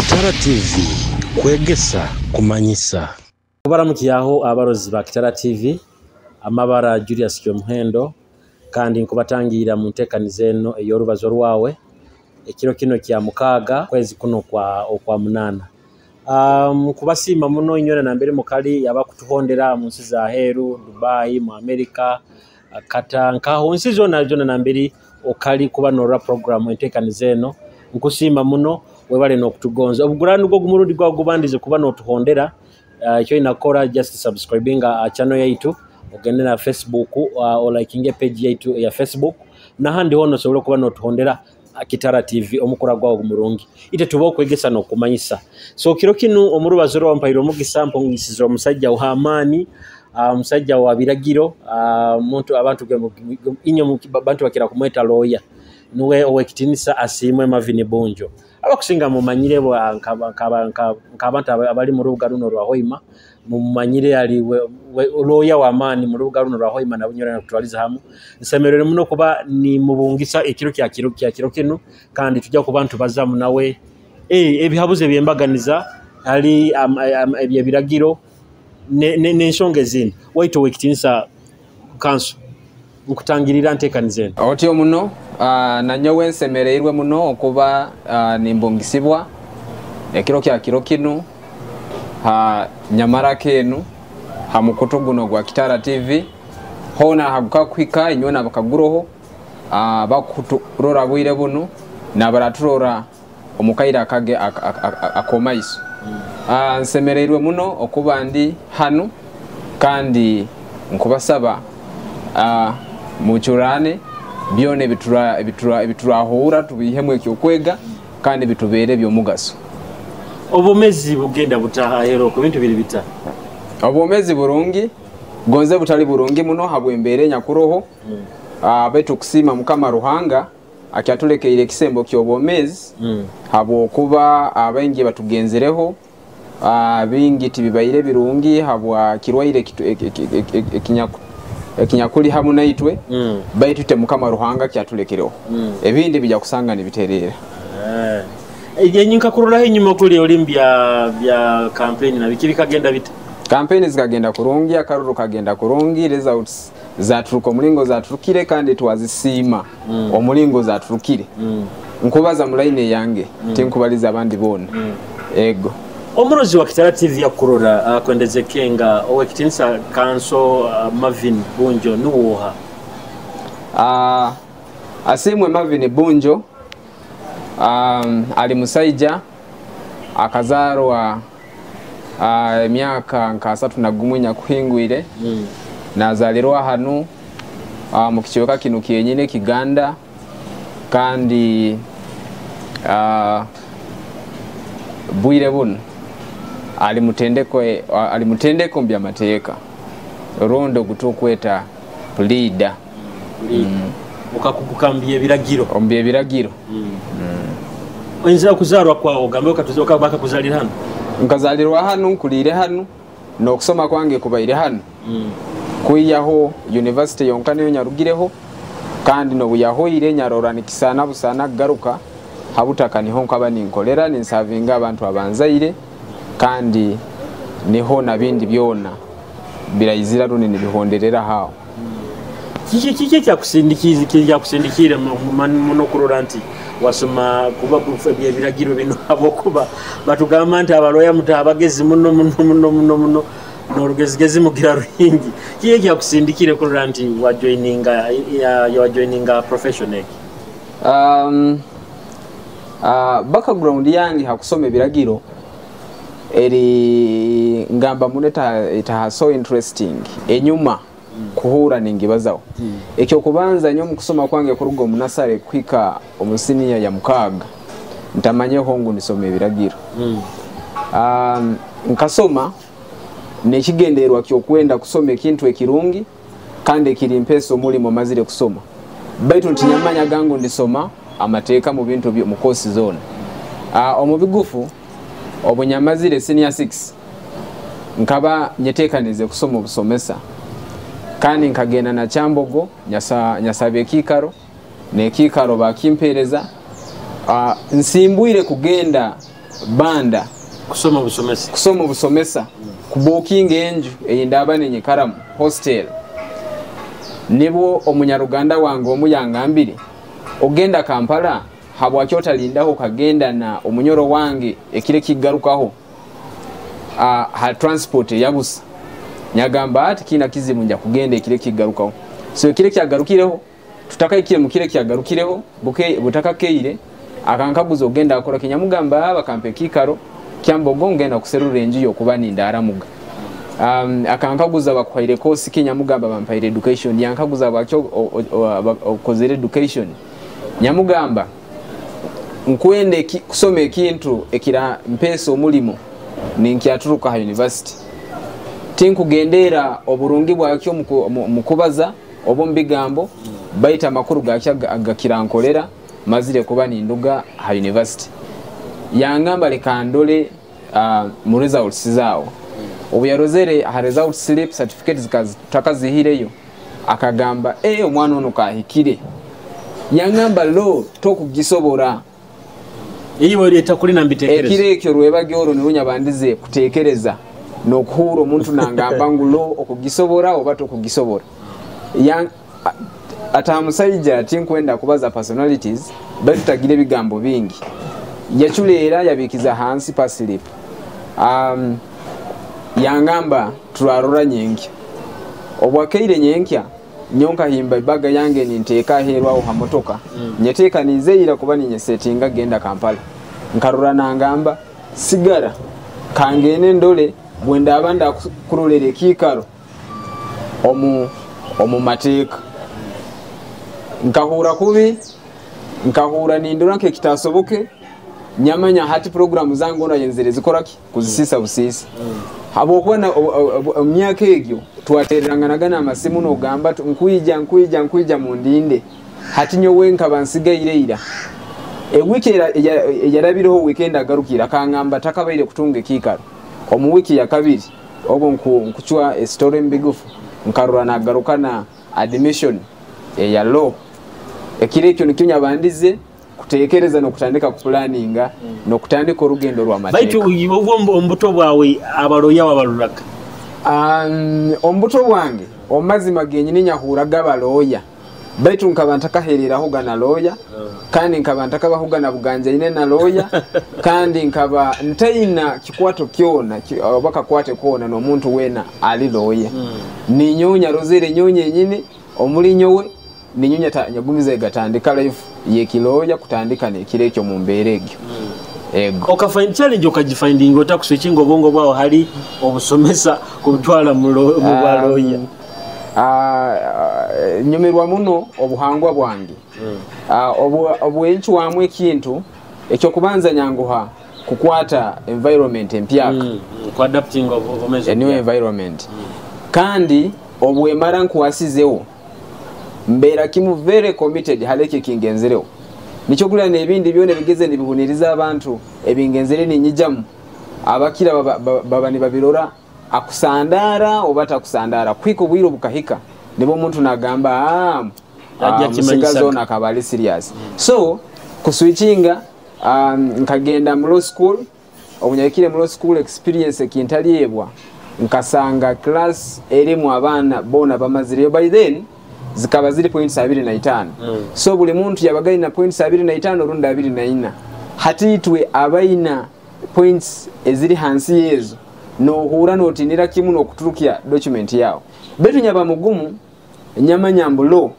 Kitara TV kwegesa kumanyisa kubaramukiyaho abarozi ba Kitara TV amabara Julius Kyomuhendo kandi nkubatangira mu ntekanize eno eyorubazo rwawe ekiro kino kya mukaga kwezi kuno kwa munana kubasima muno inyona nambere mukali yabakutuhondera mu nsi za heru Dubai mu America Katanka honsi zona nambere okali kuba nora program entekanize eno nkusima muno webale nokutugonza obugurani bwo gumurundi gwa gubandize kuba notuhondera icyo inakora just subscribing channel yaitu ogende na Facebook or liking page yaitu ya Facebook na handi hono sobolo kuba notuhondera Kitara TV omukora gwa gumurungi ite tubo kwegesa no kumanyisa so kiro kinu omurubazo ro mpairo mugisampo ngisizo omusajja uhamani musajja wa biragiro muntu abantu inyo bantu bakira kumweta lawyer nuwe owekitinisa asimwe Mavini Bunjo abakusinga mu manyire bwa nk'abantu abali mu rubuga runo rwa Hoima mu manyire ali lawyer wa mani mu rubuga runo rwa Hoima nabunyora na kutwaliza hamu nsemerere muno kuba ni mubungisa ekiro kya kino kandi tujja ku bantu bazamu nawe ebihabuze byembaganiza ali ebyebiragiro n'enshonga ezindi waito wekitinisa kanso nkutangirira ntekanize otyo muno nanyowe nsemereirwe muno okuba nimbungisibwa ekiro kya kiro kinu nyamara kenu hamukutu guno gwa Kitara TV hona hagukakwika inyona bakaguroho bakuturora bwire buno nabaraturora omukaira kage akomaiso nsemereirwe muno okuba ndi hanu kandi nkubasaba muchurane byone biturahura tubihemwe kyokwega kandi bitubere byomugaso obumezi bugenda butaha hero ku bintu biri bita obumezi burungi gonze butali burungi muno habwembere nyakuroho betu kusima mukama ruhanga akyatulekeire kisembo kyobomezi habo kuba abengi batugenzereho bingi tibibaire birungi habwa kirwaire ekinyakuli hamu naitwe baitute mukama ruhanga kyatulekereho ebindi bijja kusanga nibiterera nyinka kurura inyuma kuli olimbia bya campaign na bikiri kagenda bita campaign zikagenda kurungi akaruru kagenda kurungi results zaturuko mulingo zaturukire kandi twazisima omulingo zaturukire nkubaza mulaine yange tinkubaliza abandi bona ego omurozi wa Kitara TV yakurora kwendeze kenga owekitinisa kanso Mavini Bunjo nuwoha asimwe Mavini Bunjo ali musaija akazarwa emyaka nkasatu nagumunya kuhingwire nazalirwa hanu mu kichoka kinu kyenyine Kiganda kandi bwire buno alimutendeko mbya mateka rondo gutokweta leader ukakukambiye biragiro ombye biragiro onza kuzarwa kwa ogambe ukatuzoka baka kuzalira hano nkazalirwa hano kulire hano no kusoma kwange kubaire hano kuyaho university yonkane yo nyarugireho kandi no buyahoire nyarora nikisana busana garuka habutaka niho nkabani nkolera ninsavinga abantu abanzaire kandi niho nabindi byona birayizira runini bihonderera hawo kiki kyakusindikira muno kuroranti wasoma kuba kufebye biragiro bino abokuba batugamba nti abaloya mutabagezi muno norugezigezi mugira ruhingi kiki kyakusindikire kuroranti wa joininga professional background yangi hakusome biragiro eri ngamba muneta ita so interesting enyuma kuhura ningibazaho ekyo kubanza nyo mukusoma kwange kurugo munasare kwika omusiniya ya mukaga ntamanyeho ngo nisome biragiro nkasoma nekigenderwa kyo kwenda kusoma ekintu ekirungi kandi kiri mpeso muri mu mazire kusoma baitu ntinyamanya gangu ndisoma amateeka mu bintu byo mukosi zone omubigufu obunyamazire senior 6 nkaba nyetekanize kusoma obusomesa kandi nkagenda na Kyambogo nyasabe kikaro ne kikaro bakimpereza nsimbuire kugenda banda kusoma busomesa kubukinga enju eyindaba nenye karamu hostel nibo omunyaruganda wange omuyangambire ogenda Kampala habwa kyotalindaho kagenda na omunyoro wange ekire kigarukaho ha transport yabusa nyagamba ati kina kizibu nja kugenda ekire kigarukaho so ekire kyagarukireho tutaka ikire mukire kyagarukireho butaka keire akankaguza ogenda akora kinyamugamba abakampe kikaro kyambogo ngenda kuserura enju yokuba nindaramuga akankaguza bakwaire kosi kinyamugamba bampaire education yankaguza bakyo okozere education nyamugamba nkwende kusoma ekintu ekira mpeso omulimo ninkyaturuka ha university tinkugendera oburungi bwakyo mukubaza obombigambo baita makuru gakirankolera mazire kuba ninduga ha university yangamba lekandole mu results zao obuyarozere ha result slip certificates takazihireyo akagamba omwana ono kahikire yangamba lo tokugisobora iyo leta kulina mbitekereza ekire ekyo rwebage oro nirunya bandize kutekereza nokuhuro omuntu nangamba ngulo okugisobora oba tokugisobora atamusajja tinkwenda kubaza personalities batagire bigambo bingi yachuleera yabikiza hansi paslip yangamba turarora nyenki obwakeire nyenkya nyonka himba ibaga yange ninteeka herwaho ha motoka nyeteeka nizeira kuba ninye settinga genda Kampala nkarura nangamba sigara kangene ndole bwenda abanda kurolere kikaro omu mateeka nkahura kubi nkahura nindura nke kitasoboke nyamanya hati programu zangu ona yenzere zikoraki kuzisisa busisi habo kubona myaka egyo twatereranganaga amasimu no gamba nkwija mu ndinde hati nyowe nkabansiga ireira wiki yarabireho weekend agarukira kangamba takabaire kutunga kikaro omu wiki ya kabiri obo nkuchwa story mbigufu nkarura nagaruka na admission ya law ekire ekyo nikinya bandize kutekereza no kutandika kupulaninga no kutandika orugendo rwa mateeka baitu ombuto bwawe abaloya wabalulaga ombuto bwange omazima genyi ninyahuraga abaloya baitu nkabantaka hereraho gana loya kandi nkabantaka bahugana buganja ine na loya kandi nkaba ntaina kikwato kyona bakakwate kona no muntu wena ali loya ninyonya rozere nyonye nyine omuli nyowe ninyonya nyagumiza gatandika life yekiloya kutandika nekirekyo mu mberegyo ego okafind challenge okagifinding otakuswitchinga obongo bwawo hali obusomesa kubutwala mu baloya nyomerwa muno obuhangwa bwange obwenchu wamwe kintu ekyo kubanza nyanguha kukwata environment empyaka ku adapting of a new environment kandi obwemara nkuwasizewo mbera kimu very committed haleke kingenzerewo nicho kula nebindi byone bigeze nibihuniriza abantu ebingenzere ninyijamu abakira baba ni babirora akusandara obata kusandara kwiko bwiro bukahika nibo muntu nagamba musigazo kabali serious so kuswitchinga nkagenda mu law school obunyakire mu law school experience ekintaliebwa nkasanga class elimu abana bona bamazire by then zikaba ziri 0.25 so buli muntu yabagai na 0.25 runda 24 hatitwe abaina points eziri hansi yezo no hura notinira kimu no kuturukia document yao betu nyaba mugumu nyama nyambulo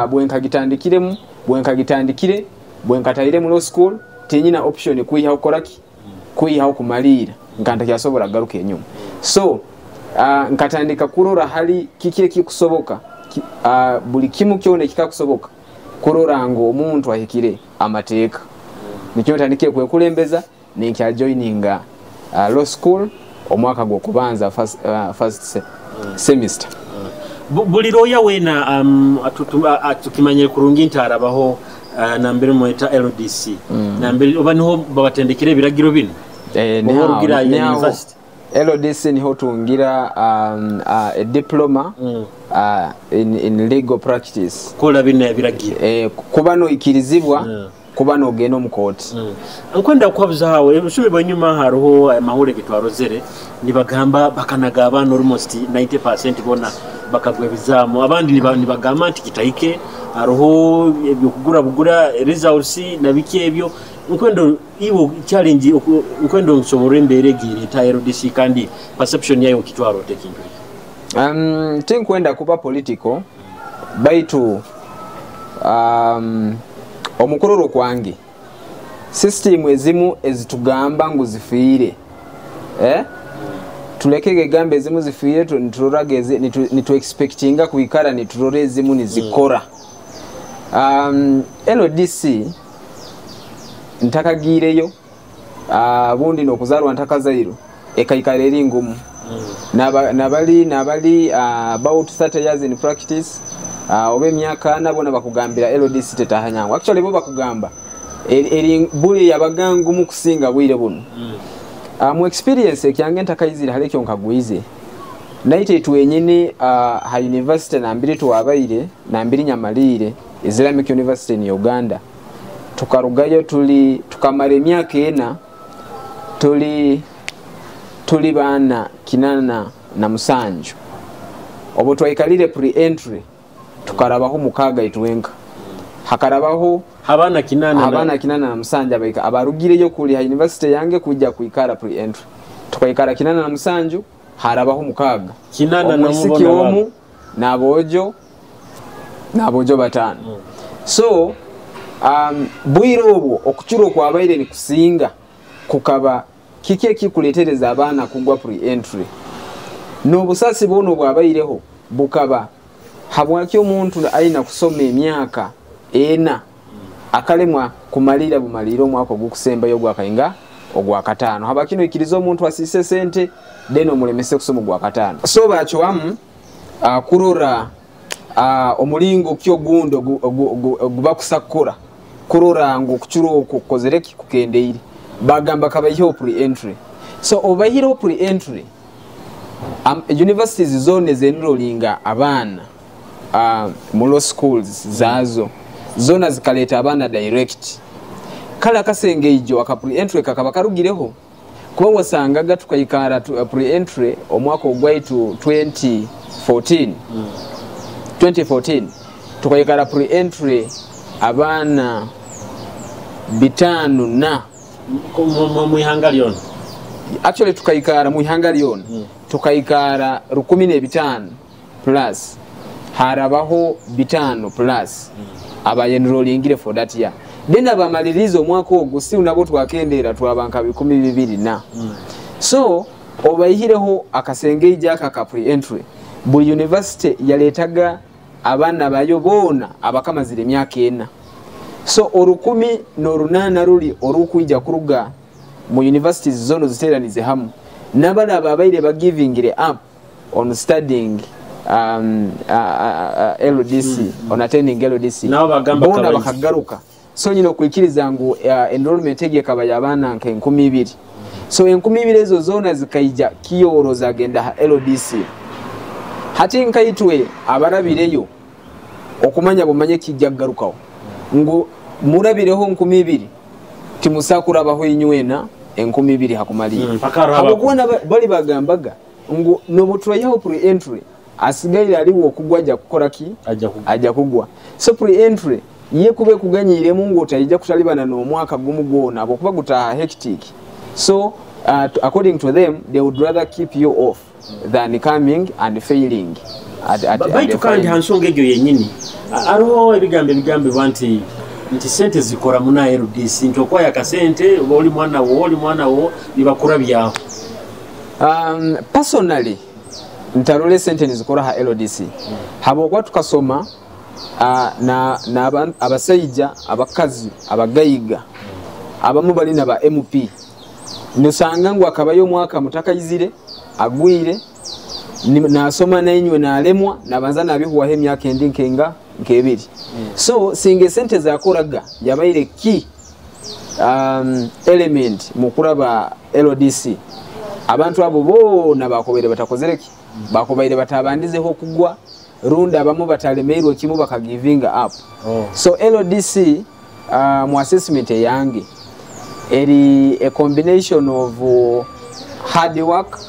bwenkagitandikiremu bwenkagitandikire bwenkataire mu law school tenyina option kuiha ukoraki kuiha okumalira nkanta kyasobola garuka enyuma so nkatandika kurora hali kikire kikusoboka buli kimu kyone kikakusoboka kurora ngo omuntu ahikire amateeka nikyo tandike kwekulembeza ninkya joininga law school omwaka gwokubanza first semester buli loya wena atukimanye kurungi ntarabaho nambere moita LDC nambere obaniho babatendekire biragiro bino ne university LDC niho tungira a diploma in legal practice kola bino biragiro kubano ikirizibwa kuba n'ogenda mu kooti. Nkwenda kubabuza hawe ebisubirwa nyuma hariho amahule getwarozere nibagamba bakanaga abantu almost 90% bona bakagwa ebizamu abandi nibagamba nti kitayike hariho ebyokugura bugura results nabiki ebyo nkwendo iwo challenge nkwendo nsobora embere gire ta LDC kandi perception yayo kitwaro tekintu tinkwenda kuba political baitu omukororo kwange system ezimu ezitugamba ngo zifiire tulekege gambe ezimu zifiire nitulorageze nitu expectinga kuikara nitulore ezimu nizikora. LDC ntakagireyo bundi nokuzarwa ntakazairo ekaikara eri ngumu nabali about 30 years in practice obe myaka nabona bakugambira LDC tetahanyango actually bo bakugamba eri buli yabagangu mu kusinga bwire buno mu experience ekyange ntakayizira halekyo nkagwize naite twenyine ha university nambiri twabaire nambiri nyamalire Islamic University in Uganda tukarugayo tukamara emyaka ena tuli bana 87 obo twayikalire pre-entry tukarabaho mukaga itwenka hakarabaho abana 87 abaika abarugireyo kuli ha university yange kujja kuikara pre-entry tukayikara 87 harabaho mukaga 87 nabojo batano. So bwire obwo okuchuro kwa baire ni kusinga kukaba kike kikuletereza abana kugwa pre-entry n'obusasi bono bwabaireho bukaba habwaki omuntu aina kusoma emyaka ena akalemwa kumalira bumaliro mwako gukusemba yo gwakainga ogwa katano habakino ikirizo omuntu asise sente deno mulemese kusoma ogwa katano. So bachowamu kurora omulingo kyo gundo gubakusakura kurora ngo kuchuro kukozereki kukendeire bagamba kabayiho pre-entry. So obahiro pre-entry universities zone zenrolinga abana mu law schools zazo zona zikaleta abana direct kala kasenge ijo aka pre-entry kakaba karugireho kuba wasangaga tukayikara pre-entry omwaka ogwaitu 2014 tukayikara pre-entry abana bitanu na mu ihangalion actually tukayikara mu ihangalion tukayikara 15 plus harabaho bitano plus abayenrolingire for that year then abamalirizo mwako ogusi unabo twakendera twabanka 12 na so obayihireho akasenge ijaka ka pre-entry buli university yaletaga abana bayo bona abakamazire myaka ena. So orukumi norunana ruli orukuija kuruga mu universities zono ziteranize hamu nabana ababaire ba giving up on studying LDC on attending LDC bona bakagaruka so nyino kwikiriza ngo enrollment ege kabaya abana nke 12. So 12 ezo zona zikaija kiyoro zagenda ha LDC hati nkaitwe abarabireyo okumanya bumanye kijagarukawo ngo murabireho 12 timusakura baho inywena 12 hakumali abugwana bali bagambaga ngo nobutwa yaho pre-entry asigaire aliwo okugwaja kukoraki ajja kugwa. So pre-entry ye kube kuganyire mungu otayija kutalibana no mwaka gumugona abokuba gutaha hectic. So according to them they would rather keep you off than coming and failing baitu kandi hansonga egyo yenyini ariho ebigambe banti nti sente zikora muna LDC ntokwa yakasente oli mwana wo nibakura byaho. Personally ntarole sente nizikora ha LDC habokwa tukasoma na abasayija abakazi abagayiga abamu bali na ba MP nusanga ngo akabayo mwaka mutakayizire agwire nasoma nanywe nalemwa nabanza nabihuwa he myaka endinkenga nkebiri. So singe sente zakoraga yabaire ki element mukuraba LDC abantu abo bona bakobere batakozereki bakobaire batabandizeho kugwa runda abamu batalemerwe kimu bakagivinga up. So LDC mu assessment yange eri a combination of hard work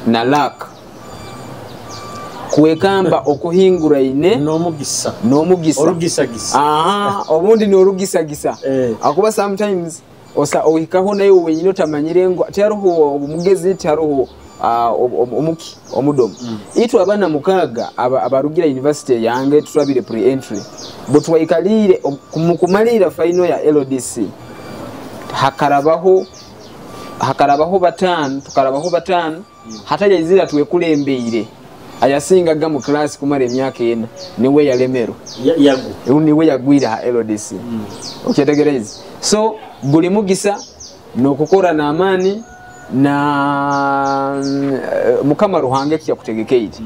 na luck kwekamba okuhingura ine n'omugisa obundi n'olugisagisa akuba sometimes ohikaho naye wenyine otamanyire ngo tiaroho omugezi tiaroho omuki omudomo itu abana mukaaga abarugira university yange tulabire pre-entry butwaikalire kumukumalira final ya LDC hakarabaho batano hataja izira tuwekulembeire ayasinga ga mu class kumara emyaka ena niwe yalemero niwe yagwira LDC okyetegereza so buli mugisa n'okukora n'amaani na mukama ruhange kya kutegekeiti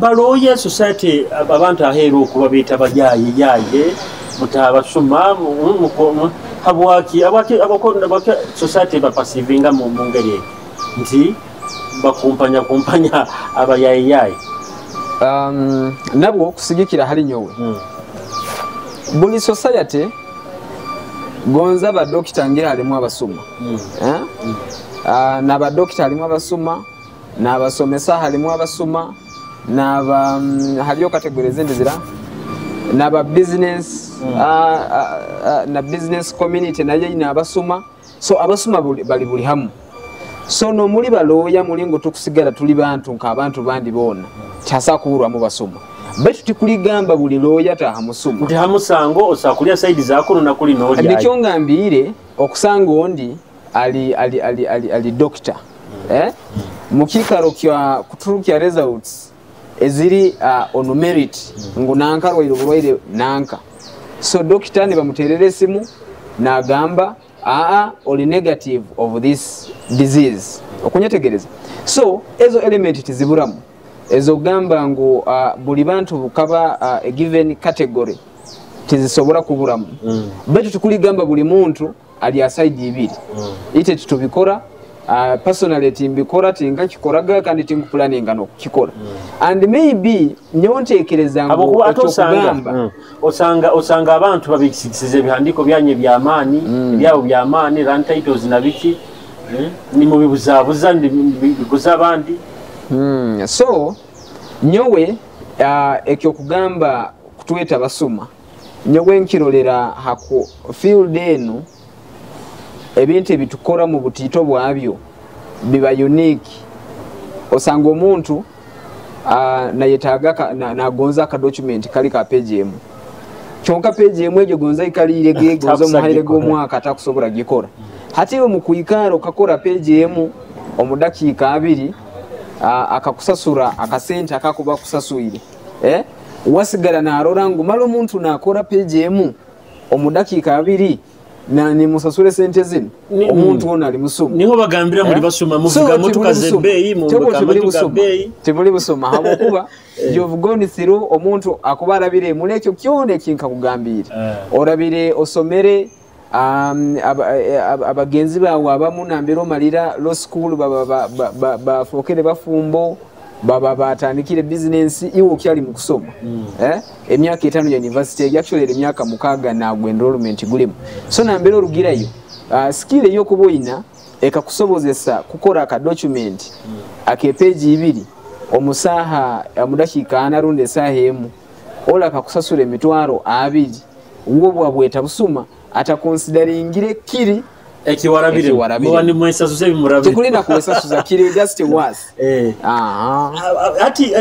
baloya society abantu ahero kuba bita bajaye mutabasuma habwaki abakonda baka society bapasivinga mu ngeri nti bakumpanya abayaye nabwo kusigikira hali nyowe buli society gonza ba doctor ngira halimu abasuma na ba doctor halimu abasuma na basomesa halimu abasuma na ba haliyo categories zindi zira na ba business na business community naye ina abasuma so abasuma bali buli hamu so no muri baloya mulingo tukusigala tuli bantu nk'abantu bandi bona kyasa kuhurwa mu basuma betu tikuligamba buli loya tahamusuma nti hamusango osakulya side zako na kuli no lya ndikyo ngambire okusanga ondi ali doctor mukikaro kya kuturukya results eziri on merit ngunanka rwaire nanka so doctor ne bamuterere simu na gamba oli negative of this disease okunyetegereza so ezo element tiziburamu ezo gamba ngo buli bantu bukaba a given category tizisobora kuburamu betu tukuli gamba buli muntu ali aside ibiri ite tutubikora personally timbikora tinga kikoraga kandi tingu planning ano kikora and maybe nyontekereza ngo okugamba osanga abantu babikisize bihandiko byanye byamani byabo byamani ran titles na biki ni mu bibuzabuza biguza abandi so nyowe ekyo kugamba kutweta basuma nyowe nkirolera hako field eno ebintu ebitukora mu butito bwabyo biba unique osanga omuntu na yetaga nagonza ka document kali ka page emu kyonka page emu ejo gonza ikalire gegonza muhaire go mwaka atakusobora gikora hatiwe mu kuikaro kakora page emu omudakika abiri akakusasura akasente akakuba kusasuire wasigala na arorangu malo muntu nakora page emu omudakika abiri na ni musasure sente zino omuntu ona ali musuma niho bagambira muri basuma muvuga mutu kazembeyi mu kambeyi tibuli busuma habo kuba yovugoni through omuntu akubarabire mulekyo kyone kinka kugambira orabire osomere abagenzi bawe abamunambira omalira law school bafokere bafumbo batandikire business iwo okyali mu kusoma emyaka 5 ya university actually emyaka 6 na enrollment gulimu so nambere orugirayo skill yo kuboina ekakusobozesa kukora ka document ake page 2 omusaha amudakika anarunde sahemu ola kakusasura emitwaro 2 uwo bwabweta busuma ata considering kiri ekiwarabire mwani mwesa suze bimurabire tukulina kuwesa suza kiri just was ati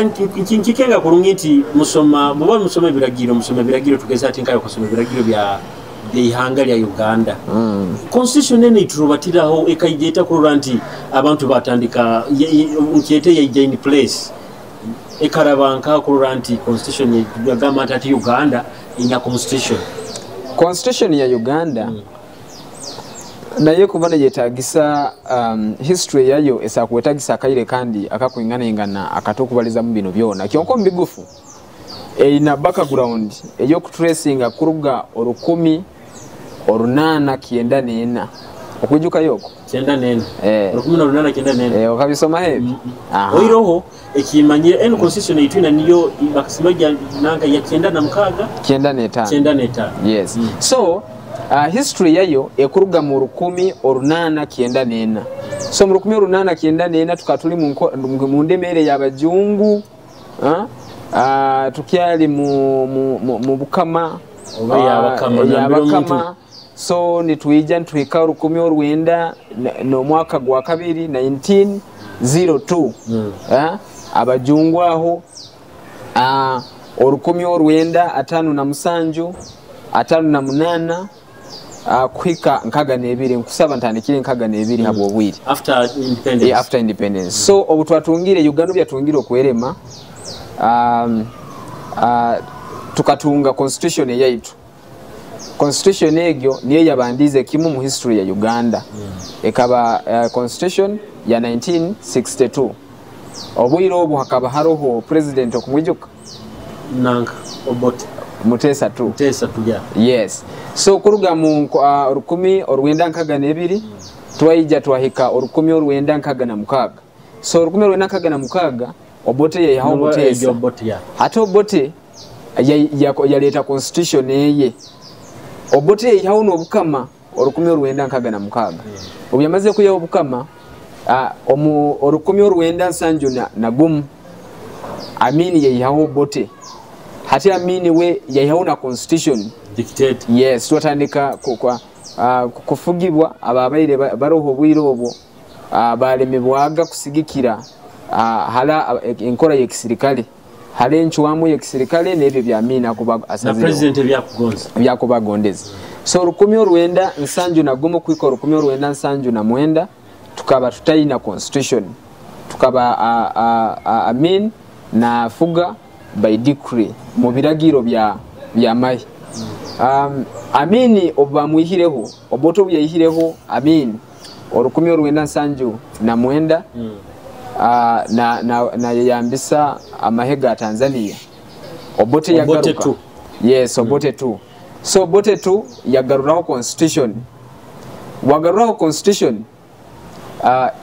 nkikenga kurungiti musoma muba musoma biragiro tugeza ati nkayo kusoma biragiro bya ihanga lya Uganda constitution ene iturubatiraho ekayigeta kuranti abantu batandika nkiyete ya in place ekarabanka kuranti constitution ya government ati Uganda ina constitution ya Uganda naye kubana yetagisa history yayo esa kuwetagisa akaire kandi akakuingana akatokubaliza mu bino byona kyonko mbigufu ina background eyo kutracinga kuruga 10 orunana kienda nena okujuka yoko kyenda nene 18 kyenda nene okabisoma hebi oiroho ekimanyire eno constitution itwina niyo bakasimaja nanga ya kyenda na mkaga kyenda neta yes so history yayo ekuruga mu 18 kyenda nena so mu 18 kyenda nena tukatuli mu ndemere y'abajungu tukyali mu bukama yabakama so nituija ntuhika 19 no mwaka gwa kabiri 1902 abajungu aho 1957 58 kuhika nkaga nebiri nkusaba ntandikire nkaga nebiri habo bwiri after independence so obutwatungire Uganda byatungire okwerema tukatunga constitution yaitu constitution egyo niyo yabandize kimu mu history ya Uganda ekaba constitution ya 1962 obwiro obu hakaba haroho president okumwijuka nanga Obote Mutesa tu ya yes so kuruga mu 1992 twaija twahika 1996 so 1996 Obote yahawo Mutesa hata Obote yaleta constitution eye Obote yahawo no bukama 1996 obyamaze kuyaho bukama omu 1970 na gumu Amini yahawo Obote hati Amini we yahawo na constitution dictate yes twatandika kufugibwa ababaire baroho bwiro obwo balemebwaga kusigikira hala enkora y'ekisirikale hala enchwamu y'ekisirikale nebyo bya Amini akuba asaze na president byakubagondeza so 1971 kwiko 1979 tukaba tutayina constitution tukaba Amini na fuga by decree mu biragiro bya mai Amini oba muhireho Obote byayihireho Amini 1979 na yambisa amahega Tanzania Obote yagaruka yes Obote tu so Obote tu yagaruraho constitution wagaruraho constitution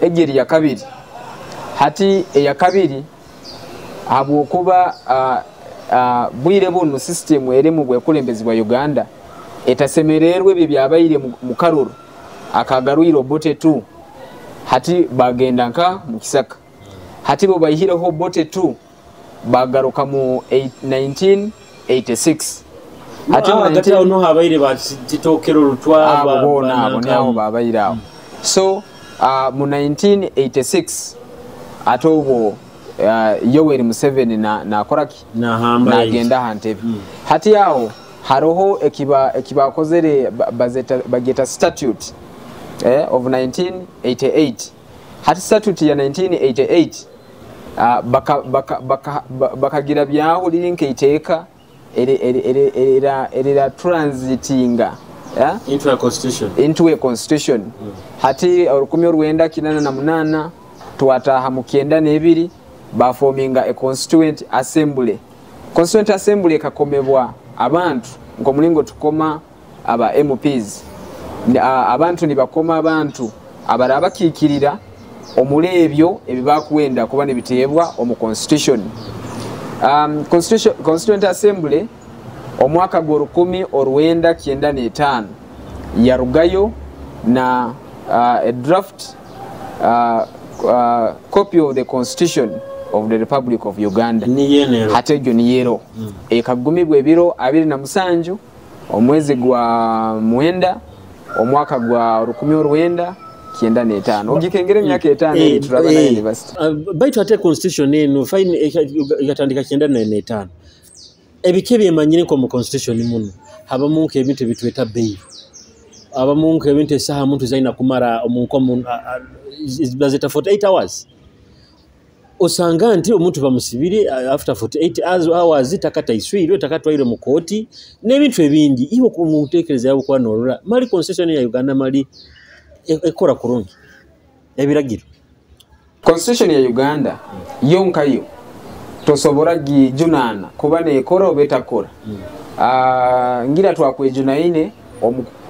egeri ya kabiri hati ya kabiri abo kuba bwire bunu system eremu gwekulembezi bwa Uganda etasemererwe bibyabayire mu karuru akagaruyira Obote tu hati bagenda nka mu kisaka hati bo bayihireho Obote tu bagaruka mu 1986 hati hagati no habayire batitokero rutwa abo babayiraho so mu 1986 atobo Yoweri Museveni na koraki na agenda hantebe hati yao haroho ekiba kozere bageta statute of 1988 hati statute ya 1988 bakagira byaho lirinke iteka erera transitinga into a constitution hati 1998 twataha mu 92 baforminga a constituent assembly kakomebwa abantu ngo mulingo tukoma aba MPs abantu nibakoma abantu abaraba kikirira omulebyo ebibakuwenda kuba nibitebwa omu constitution constituent assembly omwaka gwa 1995 yarugayo na a draft copy of the constitution of the Republic of Uganda hatejo niyero ekagumibwe ebiro 27 omwezi gwa mwenda omwaka gwa 1995 ogikengere myaka 5 turaba na university baitu ate constitution eno fine igatandika 1995 ebikebye manyire ko mu constitution muno haba munke ebintu bitweta bail aba munke ebintu saha muntu zaina kumara omunko bazeta 48 hours osanga nti omuntu bamusibire after 48 hours takata iswiro takatwaire mu koti n'ebintu ebindi iwo ku mutekereza yabo kwa norora mali constitution ya Uganda mali ekora kurungi ebiragiro constitution ya Uganda yonkayo tosobora gijunana kuba ne ekora obetakora ngira twakwejunaine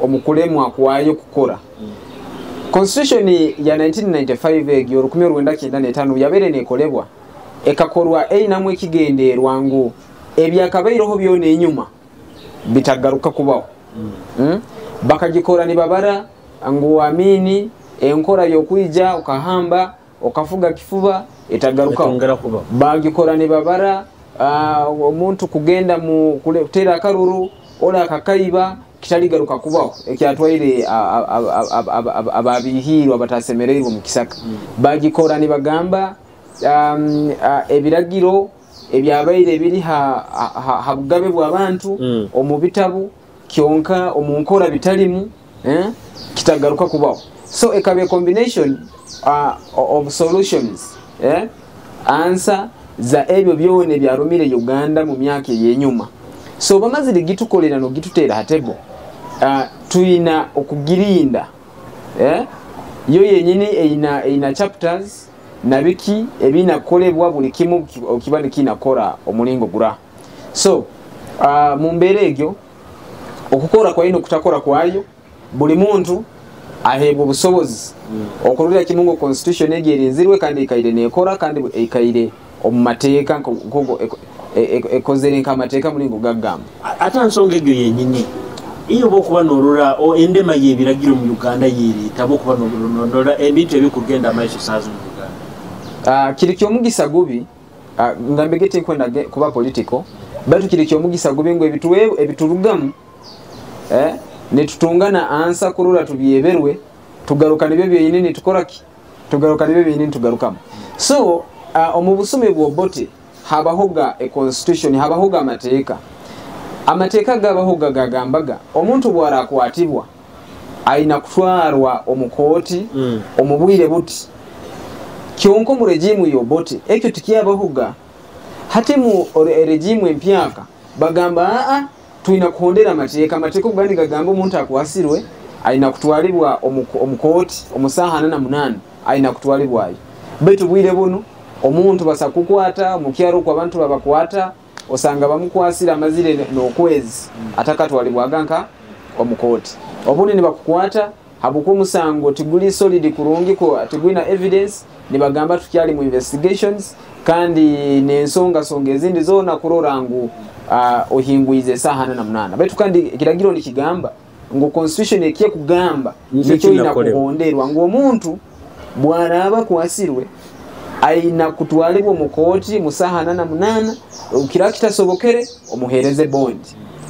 omukulemu akwayo kukora Constitution ya 1995 egyo 1995 yabere nekolebwa ekakorwa einamu ekigenderwa ngo ebyakabairoho byone enyuma bitagaruka kubaho. Bakagikora ni babara ngo amini enkora yokuija ukahamba ukafuga kifuba etagaruka bagikora ni babara omuntu kugenda mu kuletera karuru ola akakaiba kitaligaruka kubaho ekyatwaire ababihiro abatasemererwa mu kisaka bagikora ni bagamba ebiragiro ebyabaire biri ha bugabe bw'abantu omubitabu kyonka omunkora bitalimu kitagaruka kubaho. So ekabe combination of solutions answer za ebyo byone byarumire Uganda mu myaka yenyuma. So bamazire gitukolera no gitutera hatebo tuina okugirinda yo yenyini eina chapters nabiki ebina kolebwa buli kimu okibani kinakora omulingo gura. So mu mberegyo okukora kwa ino kutakora kwayo buli muntu ahebwa obusobozi okulira kimungo constitution egerinzirwe kandi ikaire nekora kandi ikaire omumateeka nkogo ekozere nk'amateeka mulingo gaggamba ate nsonga egyo yenyini iyo bokuba norora o endema yebiragiro mu Uganda yiri tabo kuba norora ebintu ebikugenda amaiso sazo mu Uganda kiri kyomugisa gubi ngambegete kwenda kuba political batu kiri kyomugisa gubi ngo ebiturugamu netutungana ansa kurura tubyeberwe tugaruka nibyo byinini tukoraki tugaruka nibyo byinini tugarukamu. So omubusume bwobote habahoga a constitution habahoga amateeka gabahoga gagambaga omuntu bwara akwatibwa aina kutwarwa omukooti omubwire buti kyonko mu regimu yobote ekyo tikiyabahoga hati mu regimu empyaka bagamba tuina kuhondera amateeka gandi gagamba omuntu akwasirwe aina kutwalibwa omukooti omusahana na munana aina kutwalibwa ayo betu bwire buno omuntu basakukwata mukyaro kwa bantu babakwata osanga bamukwasira amazire n'okwezi atakatwalibwa ganka omukooti obundi nibakukwata habuko musango tiguli solid kurungi ko tigwina evidence nibagamba tukyali mu investigations kandi nensonga ezindi zona kurorangu ohingwize sahana na munana betu kandi kiragiro nikigamba ngo constitution ekiye kugamba nicyo inakuhonderwa ngo omuntu bwana abakwasirwe aina kutwalibwa mukooti musahana na munana ukirakita sobokere omuhereze bond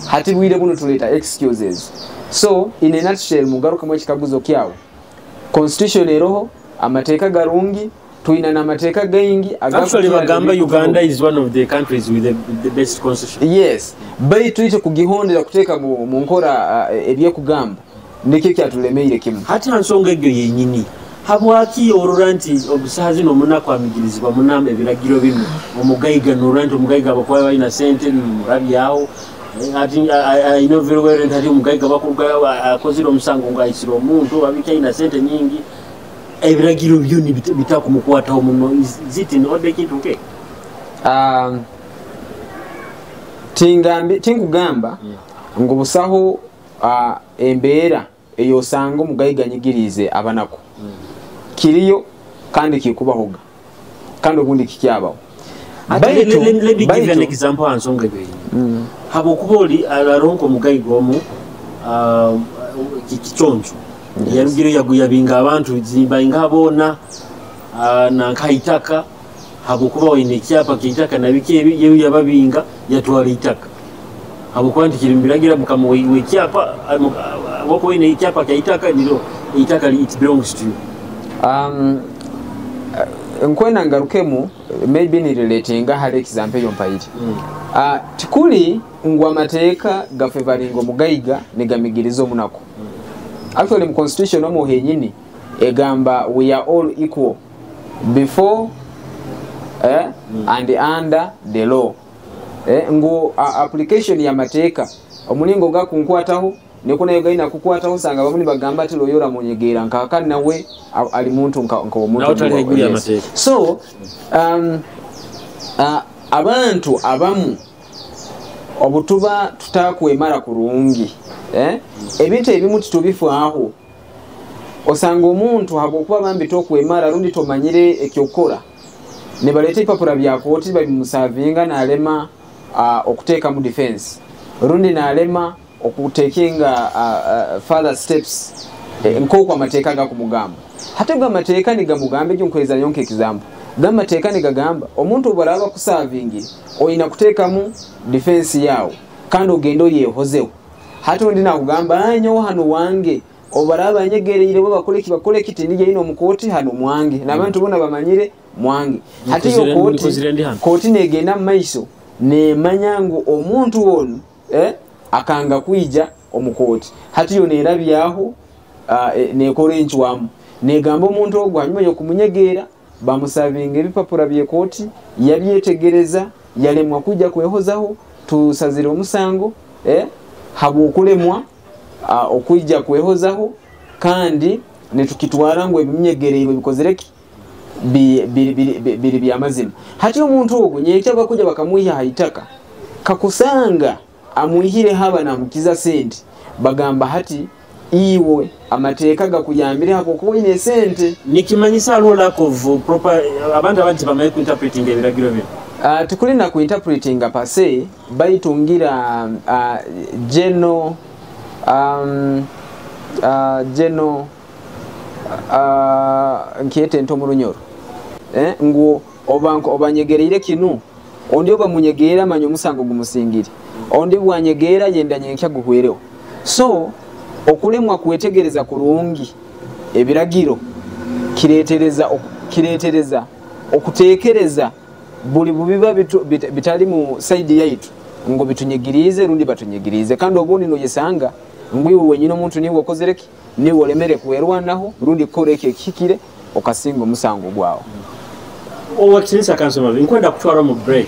hati bwire buno tuleta excuses. So in a nutshell mugaruka mwe kikaguzo kyawo constitution eroho amateeka garungi tuina na mateeka gaingi actually bagamba Uganda is one of the countries with the best constitution. Yes bai tuite kugihondera kuteka mu nkora ebye kugamba ndike kyatulemeire kimu hati ansonga egyo yenyini habwaki ororanti obusazi no munako amigirizibwa munambe ebiragiro bino omugayiga noranti omugayiga abakwaye balina sente murabi yawo hati I know very well that omugayiga bakuga akozira omusango ngayisira omuntu babika ina sente nyingi ebiragiro byoni bitakumukwata omuno ziti node kituke tingugamba ngo busaho embeera eyo sango mugayiga nyigirize abanako kiriyo kandi kikubahoga kandi obundi kikyabaho. Let me give you an example ansonga gwe habo kuboli alaronko mugayiga omu kikichoncho yarugiro yaguyabinga abantu zimba ingabona na nkayitaka habo kuba wine kyapa kitaka nabike yewe yababinga yatwala itaka habo kwanti kirimbiragira mukamu we kyapa wako wine kyapa kayitaka ndilo itaka it belongs to you. Nkwenda ngarukemu maybe ni relating hali example yompairi tikuli ngwa mateeka gafevaringo mugayiga negamigirizo munako actually mu constitution omo henyini egamba we are all equal before and under the law ngo application ya mateeka omulingo gakunkwataho nekuna yogaina kukwataho sanga bamuni bagamba ati loyora munyegera nkakani nawe ali muntu nka omuntu. So abantu abamu obutuba tutakwemara kurungi ebintu ebimu tubifu aho osanga omuntu habwokuba bambita okwemara rundi tomanyire ekyokola ne baleeta ipapula bya kooti babimusavinga n'alema okuteeka mu defense rundi n'alema okutekinga further steps nk'okwo amateeka gakumugamba hate gwe amateeka nigamugambe gyonkweza yonke example gamateeka nigagamba omuntu obalaba kusavingire oyina kuteekamu defense yaawo kandi ogenda oyehozewo hate ondi nakugamba nyo hano wange obalaba nyegereire bo bakole kiti nije ino mukooti hano mwange n'abantu bona bamanyire mwange hate yo kooti negenda maiso nemanya ngu omuntu ono akanga kuija omukooti hati yo nerabyaho nekola enchwamu negamba omuntu ogwo hanyuma yokumunyegeera bamusavinga ebipapula by'ekooti yabyetegereza yalemwa kujja kwehozaho tusazire omusango habwokulemwa okujja kwehozaho kandi netukitwala ngu ebimunyegereirwe bikozereki biri byamazima hati omuntu ogwo nyekyava kujja bakamuiha haitaka kakusanga amuihire haba namukiza sente bagamba hati iwe amateeka gakuyambire hako kuba ine sente nikimanyisa lack of proper abantu abanti bamaye ku interpreting ebiragiro bino tukulina ku interpreting pase bayitungira general nkiyete ntomo runyoro ngo obanko obanyegereire kinu ondi oba munyegeera manyo musango gumusingire ondi bwanyegeera yenda nyenkya guhwereho so okulemwa kwetegereza kurungi ebiragiro kiretereza okutekereza buli bubiba bitali mu side yaitu ngo bitunyegirize rundi batunyegirize kandi obundi no yesanga ngwiwe wenyino omuntu niwe okozereki niwe olemere kwerwanaho rundi koreke kikire okasinga omusango gwawo owakisinisa kansoma nkwenda kutwara mu break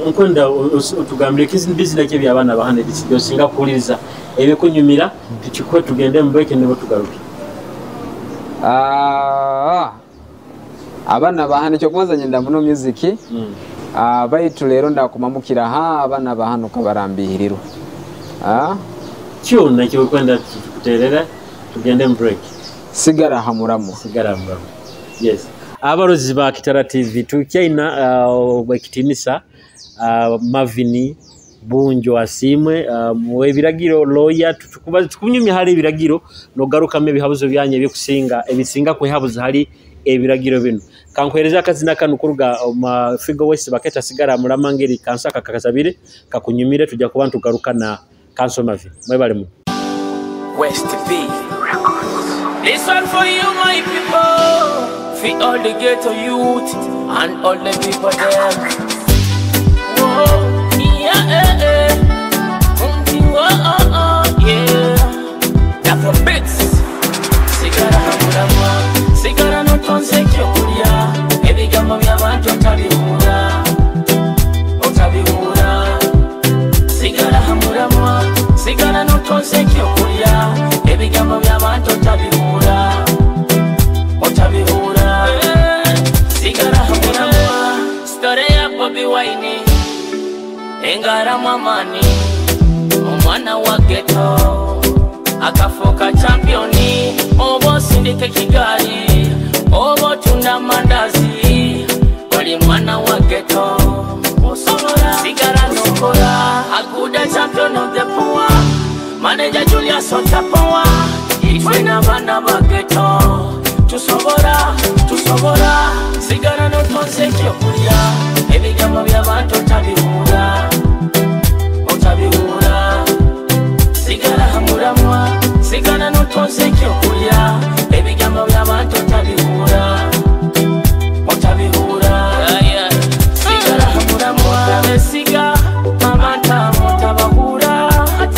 nkwenda tugambire kizi business kye byabana bahane byo singa kuliza ebikunyumira tukikwe tugende mu break nebo tugaruke abana bahane cyo kumaza nyenda muno music baitu lero ndakumamukira abana bahano kabarambihiriro cyo nakyo kwenda tukuterera tugende mu break sigara hamuramu yes abarozi ba Kitara TV tukyaina wekitinisa Mavini Bunjo asimwe mu ebiragiro lawyer tukunyumya hali ebiragiro no garuka me bihabuzo byanye bikusinga ebisinga kwe habuzo hali ebiragiro bino kankwereza akazina kanu kuruga Figo West baketa sigara mulamangeri kansaka kakasabire kakunyumire tujja kuba ntugaruka na Kanso Mavini mwebale mu West B This one for you my people for all the ghetto youth and all the people there. Whoa, yeah, yeah. That's for bits. Sigara hamurama, sigara no tonse kyokulia. Ebigamba by'abantu otabihura. Sigara hamurama, sigara no tonse kyokulia. Ebigamba by'abantu otabihura. Sigara hamurama story ya Bobby Wine engara mamani omwana wa ghetto akafuka championi obo sindike Kigali obo tunda mandazi oli mwana wa ghetto sigara nokora aguda champion of the poor manager Julius Otapoa itwena bana ba ghetto tusobora sigara no tonse kyokulya ebigamba by'abantu otabihura sigara hamuramwa sigara no tonse kyokulya ebigamba by'abantu otabihura sigara hamuramwa siga mabanta mutabahura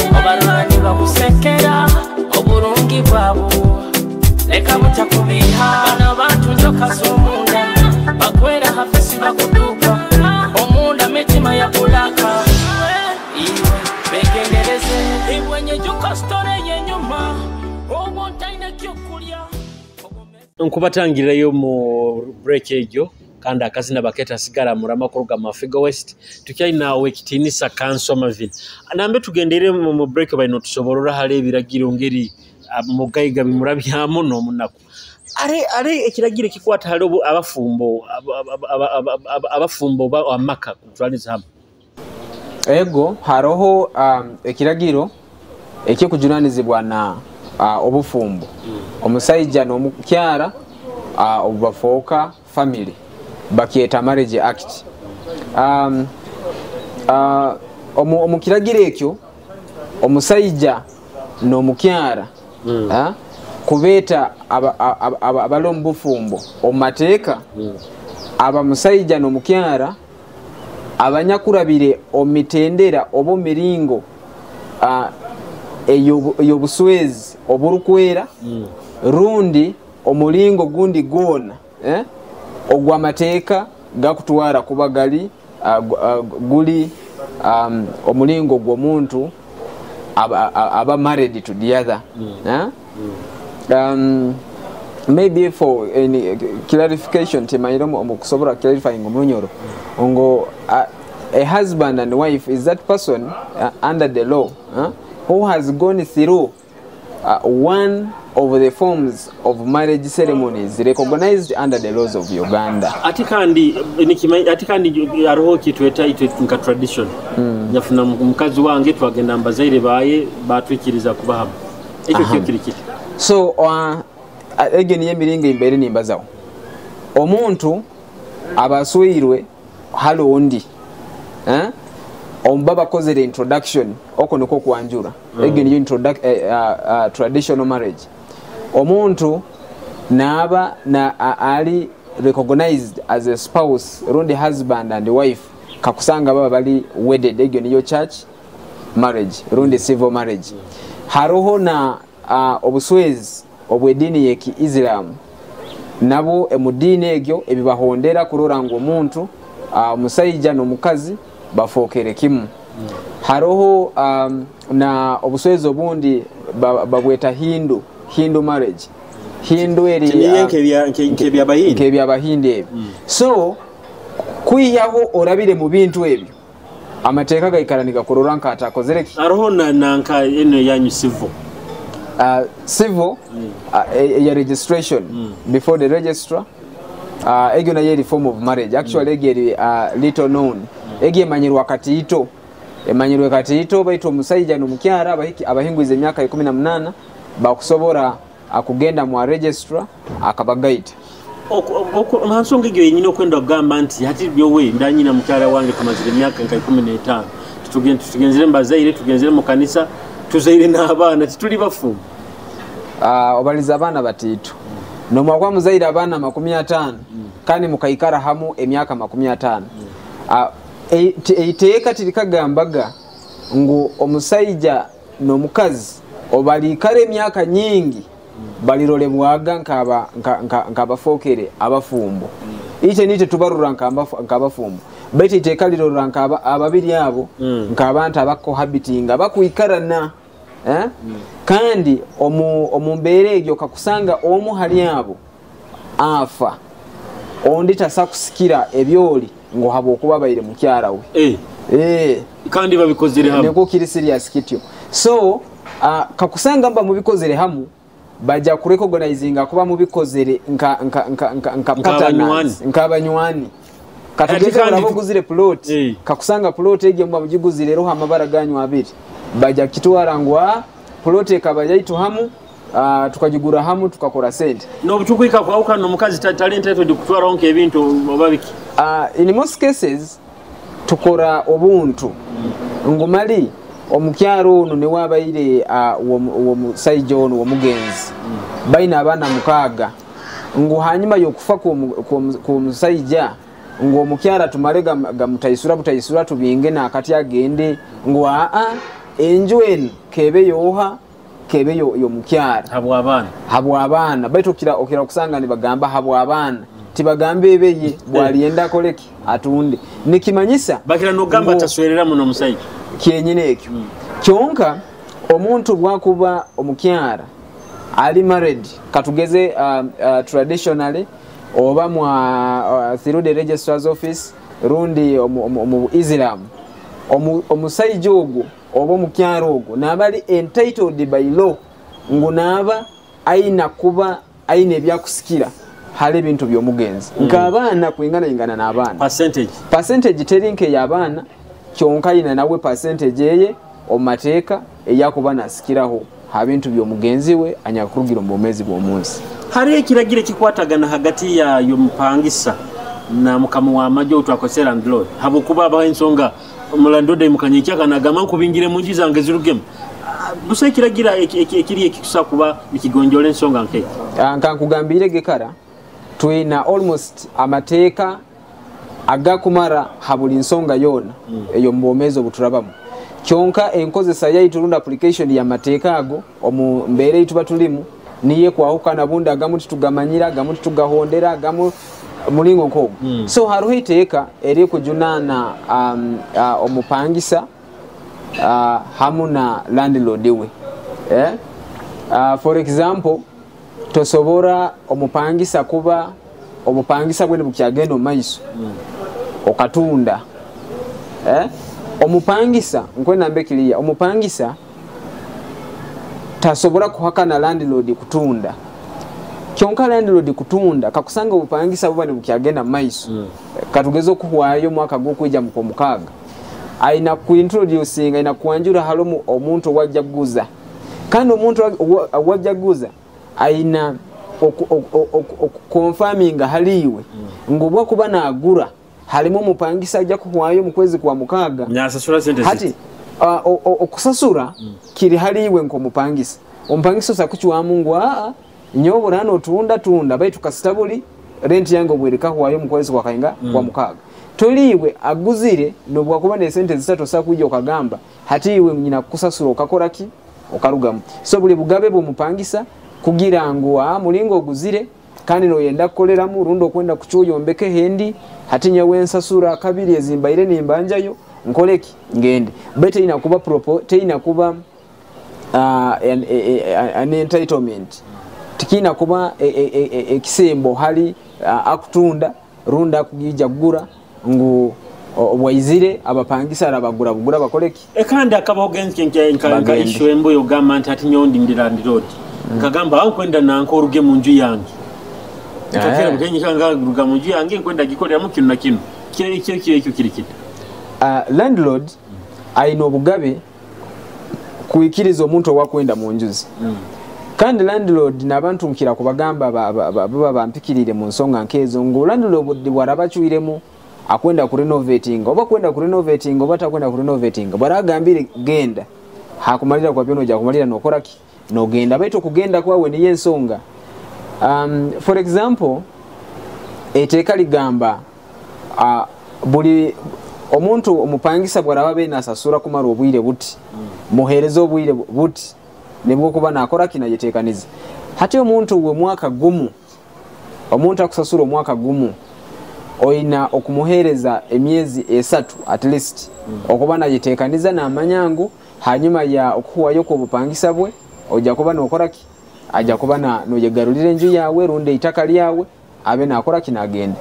obarani bakusekera oburungi bwabo leka mutakubiha bana bantu njoka z'omunda bakwera hafisi bakuduka omunda mitima ya kulaka iwe begendereze ibwenye juka story yenyuma omontaine kyokulya nkubatangirayo mu break ejo kandi akazina baketa sigara murama kuruga Figo West tukyaina wekitinisa Kanso Mavini nambe tugendere mu break bayino tusoborora hali ebiragiro ngeri mugayiga bimurabyamu n'omunaku are ekiragiro kikwata hali abafumbo amaka kutwaliza hamu ego haroho ekiragiro ekikujunanizibwa na obufumbo omusajja n'omukyara obubafooka family bakieta marriage act omukiragiro ekyo omusajja n'omukyara kubeeta abali omu bufumbo omu mateeka aba musajja n'omukyara abanyakurabire omu mitendera oba omiringo ey'obuswezi oburukwera rundi omulingo gundi gwona ogw'amateeka gakutwara kuba gali guli omulingo gw'omuntu aba married to the other. Maybe for any clarification timayiro omukusobora clarifying omunyoro ngo a husband and wife is that person under the law who has gone through one of the forms of marriage ceremonies recognized under the laws of Uganda. Atikandi aroho kitweta nka tradition nyafuna mukazi wange twagenda mbazaire baye batwikiriza kubahamu ekyo kyo kirikiti so again yemiringo imbere nimbazawo omuntu abaswirwe halondi ombaba kozere introduction oko niko kuanjura again traditional marriage omuntu naba na ali recognized as a spouse rundi husband and wife kakusanga baba bali wedded again yo church marriage rundi civil marriage haroho na obuswezi obwedini yeki Islam nabo emudini egyo ebibahondera kurora ngo omuntu musajja n'omukazi bafokere kimu haroho na obuswezi obundi babweta Hindu marriage Hindu eri nkebya bahindi so kuyiyaho orabire mu bintu ebyo amateeka gayikaranika kurora nka atakozereki haroho nanka eno yanyu civil civil a registration before the registrar egyo na yeri form of marriage actually egeri little known egi emanyirwa katiito emanyirwa katiito baito omusajja n'omukyara abahinguize emyaka 18 bakusobora akugenda mu registrar akabagaita nsonga egyo yenyina okwenda okugamba nti hati byowe ndanyina mukyala wange tumazire emyaka 15 tugenzere mbazaire tugenzere mu kanisa tuzaire n'abaana tituli bafu obaliza abaana batiito nomwakwa muzaire abaana 50 kandi mukayikara hamu emyaka 50 eiteeka tirikagambaga ngo omusajja n'omukazi obalikare emyaka nyingi balirolebwaga nk'abafokere abafumbo ite nite tubarura nk'abafumbo baitu iteeka lirora nk'ababiri abo nk'abantu abakohabitinga bakuikarana kandi omumbeera egyo kakusanga omu hali abo afa ondi tasakusikira ebyoli ngo habo okuba baire mukyara we kandi babikozere hamu neko kiri serious kityo so kakusanga mba mubikozere hamu baja kurecognizinga kuba mubikozere nka patterns nkabanywani katugeze barabo kuzire plot kakusanga plot ege mba mujiguzire roho amabara ganyu abiri baja kitwara ngwa plot ekabaja itu hamu tukajigura hamu tukakora sente no butukwika kwa uka no mukazi talented kutwara onke ebintu obabiki in most cases tukora obuntu ngumali omukyaro ono ne wabaire wo musajja ono omugenzi baina abana mukaaga ngo hanyuma yokufa ku musajja ngo omukyara tumale butayisura tubinge nakati agende ngo enjwen kebe yoha kebe yo mukyara habwa abana baitu okira kusanga ni bagamba habwa abana tibagambe ebeye bwalienda koleki atunde nikimanyisa bakira no gamba taswerera muno musajja kyenyine ekyo kyonka omuntu bwakuba omukyara ali married katugeze traditionally oba through the registrar's office rundi mu Islam omusajja ogwo oba omukyara ogwo nabali entitled by law ngunaba aina kuba aina ebyakusikira hali bintu byomugenzi nk'abaana kwingana n'abaana percentage teri nke y'abaana kyonka ina nawe percentage eye omateeka eyakuba nasikiraho ha bintu byomugenzi we anyakurugira mu bwomezi bw'omunsi. Hari ekiragiro kikwatagana hagati ya yomupangisa na mukamu wa majo twakose landlord habukuba aba ensonga mulandode mukanyikya kanagama nkubingire munji zange zirugemu busa ekiragira ekiri ekikusa kuba bikigonjole ensonga nke nkakugambire gekara twina almost amateeka agakumara habuli nsonga yona eyo mbomezi obuturabamu kyonka enkozesa yaiturunda application ya mateeka ago omu mbere ituba tulimu niye kwahukana bunda agamu tugamanyira agamu tugahondera agamu mulingo nko so haruho iteeka eri kujunana omupangisa hamuna landlord we for example tosobora omupangisa kuba omupangisa bwene bukyagenda omaiso okatunda omupangisa nkwenda mbekiliya omupangisa tasobora kuhakana landlord kutunda kyonka landlord kutunda kakusanga obupangisa bubane bukyagenda maiso katugezo kuhwayo mwaka gw'okwijja mu mukaga aina kuintroducing aina kuanjura halomu omuntu wajja guza kandi omuntu wajja guza aina confirming haliwe ngobwa kuba na agura halimo mupangisa ajja kuhwayo mu kwezi kwa mukaga nyasasura sente hati okusasura kiri haliwe nko mupangisa omupangisa sakuchwa mungu nyobo rano tunda baitu kastabuli rent yango bwereka hwayo mu kwezi kwa kainga kwa mukaga toliwe aguzire nobwa kuba ne sente zitatu sakuja okagamba hati iwe nyina kusasura okakoraki okarugamu so buli bugabe bwo mupangisa kugira ngo mulingo oguzire kandi no yenda kolera mu rundo kwenda kuchoyo mbeke hendi hati nyawe nsasura kabiri ezimbaire nimbanjayo nkoleki ngende bete ina kuba teina kuba an entitlement tikina kuba ekisembo hali akutunda runda kugija gura ngu obwaizire abapangisa arabagura bugura bakoleki kandi akabaho genzi nka issue emboyo government ati nyondi ndirandirodi nkagamba ankwenda nanko oruge munju yange kakera mugenyi kanga ruga munju yange nkwenda gikolera mu kintu na kino ekyo kirikita landlord aina obugabe kuikiriza omuntu owakwenda mu njuzi kandi landlord nabantu nkira kubagamba baba bampikirire mu nsonga nkezo ngo landlord warabachuiremu akwenda ku renovating oba kwenda ku renovating oba takwenda ku renovating baragambire genda hakumalira kwa byono ja kumalira nokoraki no genda baitu kugenda kwawe ni yensonga for example eteeka ligamba buli omuntu omupangisa bwaraba bena sasura kumara obwire buti muherezo obwire buti nebwo kuba nakora kinayetekaniza hati omuntu we mwaka gumu omuntu akusasura omwaka gumu oina okumuhereza emyezi 3 at least okuba nayetekaniza namanyangu hanyuma ya okuwayo ko bupangisa bwe oja kuba nokora ki aja kuba noyegarulira enju yawe runde itaka lyawe abe nakora kinagenda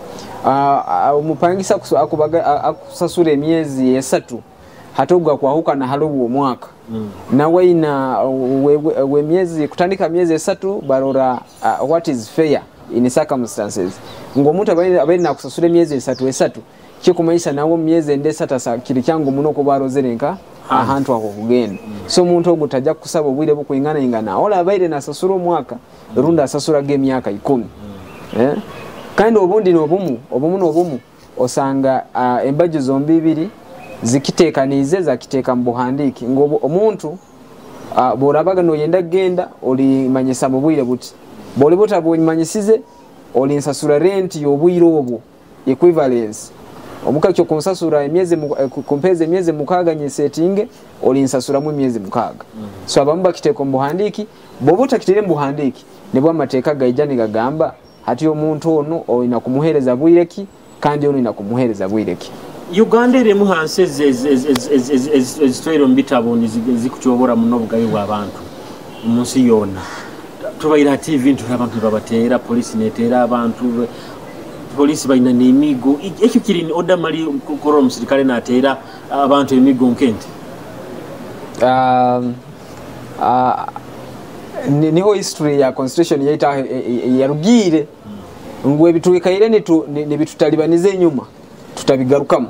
omupangisa akubaga akusasura emyezi 3 hatogwa kwahuka na halubu mwaka na waina we miezi kutandika miezi 3 barora what is fair in circumstances ngo muntu abaye na kusasura miezi 3 kikumaisha nawo miezi ende 3 kiri kyangu muno ko barozerenka ahantu ako kugenda so muntu ogutajja kusaba obwire bukuingana ingana ola abaire na sasura mwaka runda asasura game yaka 10 kandi obundi nobumu osanga embaju zombi ibiri zikitekanize zakiteka mbuhandiki ngo omuntu borabaga no yenda genda oli manyisa mubwire buti boli buta bonyimanyisize oli nsasura rent yobwire obwo equivalence omuka kyo konsasura emyezi kompeze emyezi mukaga nye setting oli nsasura mu emyezi mukaga so abamba kiteko mbuhandiki bobuta kitere mbuhandiki nebwa mateka gaijani gagamba hati omuntu ono oina kumuhereza bwireki kandi ono ina kumuhereza bwireki Uganda ere muhanse ezitwero mbitaboni zikuchobora muno bugayi bw'abantu umunsi yona tubaira TV nturaba babatera police netera abantu police baina nemigo ekyo kiri oda mali kukoro musirikale natera abantu emigo nkente niho history ya constitution yaita yarugire ngwe bituikaire ni bitutalibanize inyuma tutabigarukamu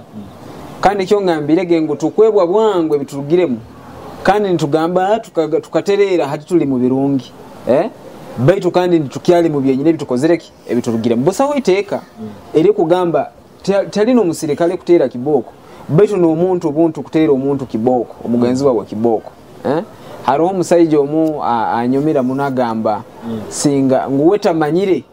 kandi kyo ngambire gengo tukwebwa bwangwe biturugiremu kandi nitugamba tukaterera hati tuli mu birungi baitu kandi nitukyali mu byenyine bitukozereki ebiturugiremu bosaho iteeka eri kugamba talino musirikale kutera kiboko baitu no muntu buntu kutera omuntu kiboko omugenzi wa kiboko hariho omusajja omu anyumira munagamba singa nguwe tamanyire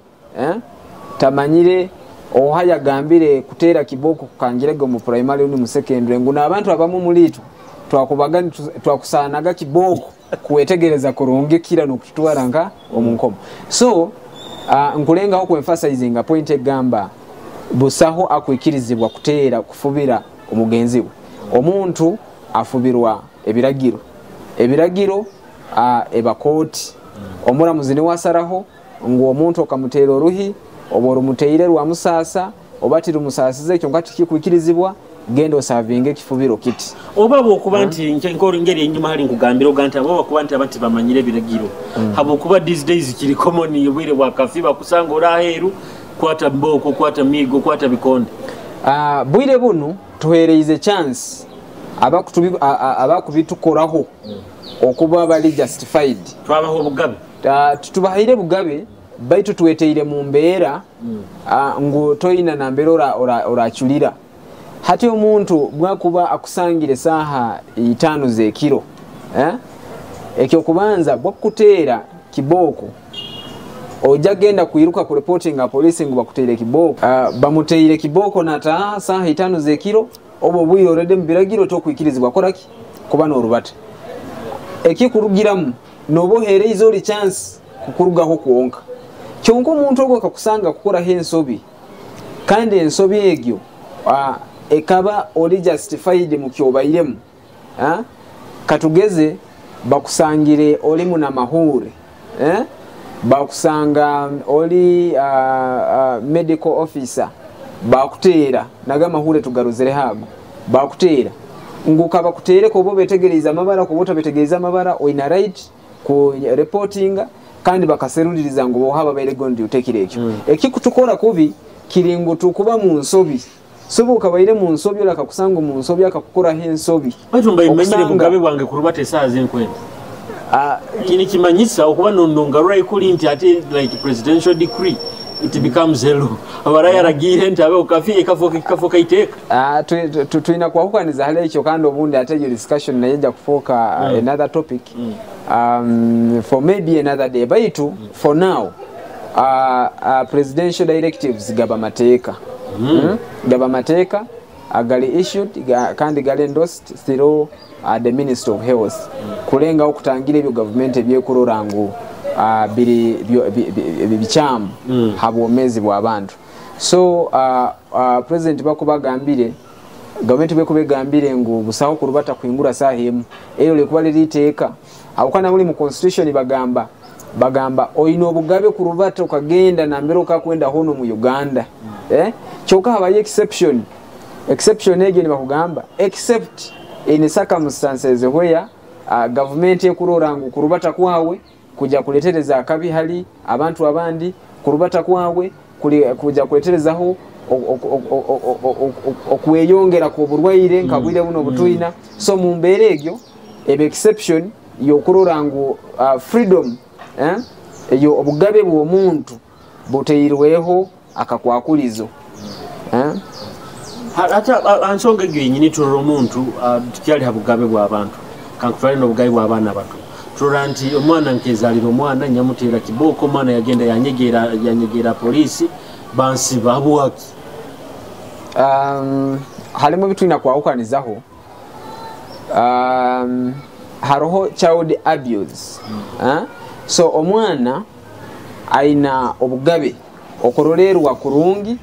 tamanyire ohaya gambire kutera kiboko kukangirego mu primary ni mu secondary nguna abantu abamu mulitu twakubagani twakusanaga kiboko kuwetegereza kurunge kira no kutwaranga omunkomo so nkulenga ho ku emphasizing a point egamba busaho akwikirizibwa kutera kufubira omugenzi we omuntu afubirwa ebiragiro ebakoti omuramuzi ne wasaraho ngo omuntu okamutera oruhi oboro muteire rwa musasa obatira musasize cyo ngati kikwikirizibwa gendo savinge kifubiro kiti obabo kubanti nkori ngeri enyuma hali nkugambira oganta abo kubanti abati bamanyire biragiro habo kuba these days kiri common yobire wakafiba kusanga oraheru kwata mboko kwata migo kwata bikonde bwire bunu tuhereize chance abakubitukoraho okuba bali justified twabaho bugabe tutubahire bugabe baitu tuweteire mu mbeera ngo toyina na mbeera orachulira hati omuntu bwakuba akusangire saha 5 zekiro ekyo kubanza bwakuteera kiboko oja genda kuiruka ku reporting a police ngo bakuteire kiboko bamuteire kiboko nata saha 5 zekiro obo bwiro already mbiragiro to kwikirizibwa koraki kuba no rubata ekikurugiramu nobo hereizo li chance kukurugaho kuonka kyonko omuntu ogwo akakusanga kukora hensobi kandi ensobi egyo ekaba oli justified mu kyobairemu katugeze bakusangire oli muna mahure bakusanga oli medical officer bakuteera naga mahure tugaruzere hago bakuteera nguka bakuteere ko bo betegereza amabara ko bota betegereza amabara oina right ku reporting kandi bakaseruliriza ngo bohaba baire gondi utekireke ekikutukora kubi kiringo tukuba mu nsobi sobo kabaire mu nsobi olaka kusanga mu nsobi akakukora hensobi batumba imanyire bugabe bwange kurubate sazi nkwenda kini kimanyisa okuba nondongarura ikuli nti ate like presidential decree it becomes hello abaraya ragire ntabe ukafi kafoka iteka tuina kwa hukaniza hale icho kando obundi ate discussion na yeja kufoka another topic for maybe another day baitu for now presidential directives gabamateka gabamateka agali issued kandi gali endorsed through the Minister of Health kulenga okutangira ebyo government ebyekurorangu biri bichamu habomezi bwa abantu so president bakubagambire government bekubegambire ngo busaho kurubata kuingura sahemu eyo lekuba liriteeka abukana buli mu constitution bagamba oyino obugabe kurubata ukagenda na mbere ukakwenda hono mu Uganda choka habaye exception ege ni bakugamba except in circumstances where government ekurorangu kurubata kwawe kuja kuletereza akabi hali abantu abandi kurubata kwawe kuja kuleterezaho okweyongera ku burwaire nkabwire buno butuina so mu mbere egyo ebe exception yokurorangu freedom eyo obugabe bwo muntu buteirweho akakwakulizo hata ansonga gyenyini turoro muntu tukyali habugabe bwa abantu kankutwali no bugabe bwa abana bato turanti omwana nkezalira omwana nyamutera kiboko omwana yagenda yanyegera polisi bansi babuwaki halimo bitwina kwawukanizaho haroho child abuse so omwana aina obugabe okorolerwa kurungi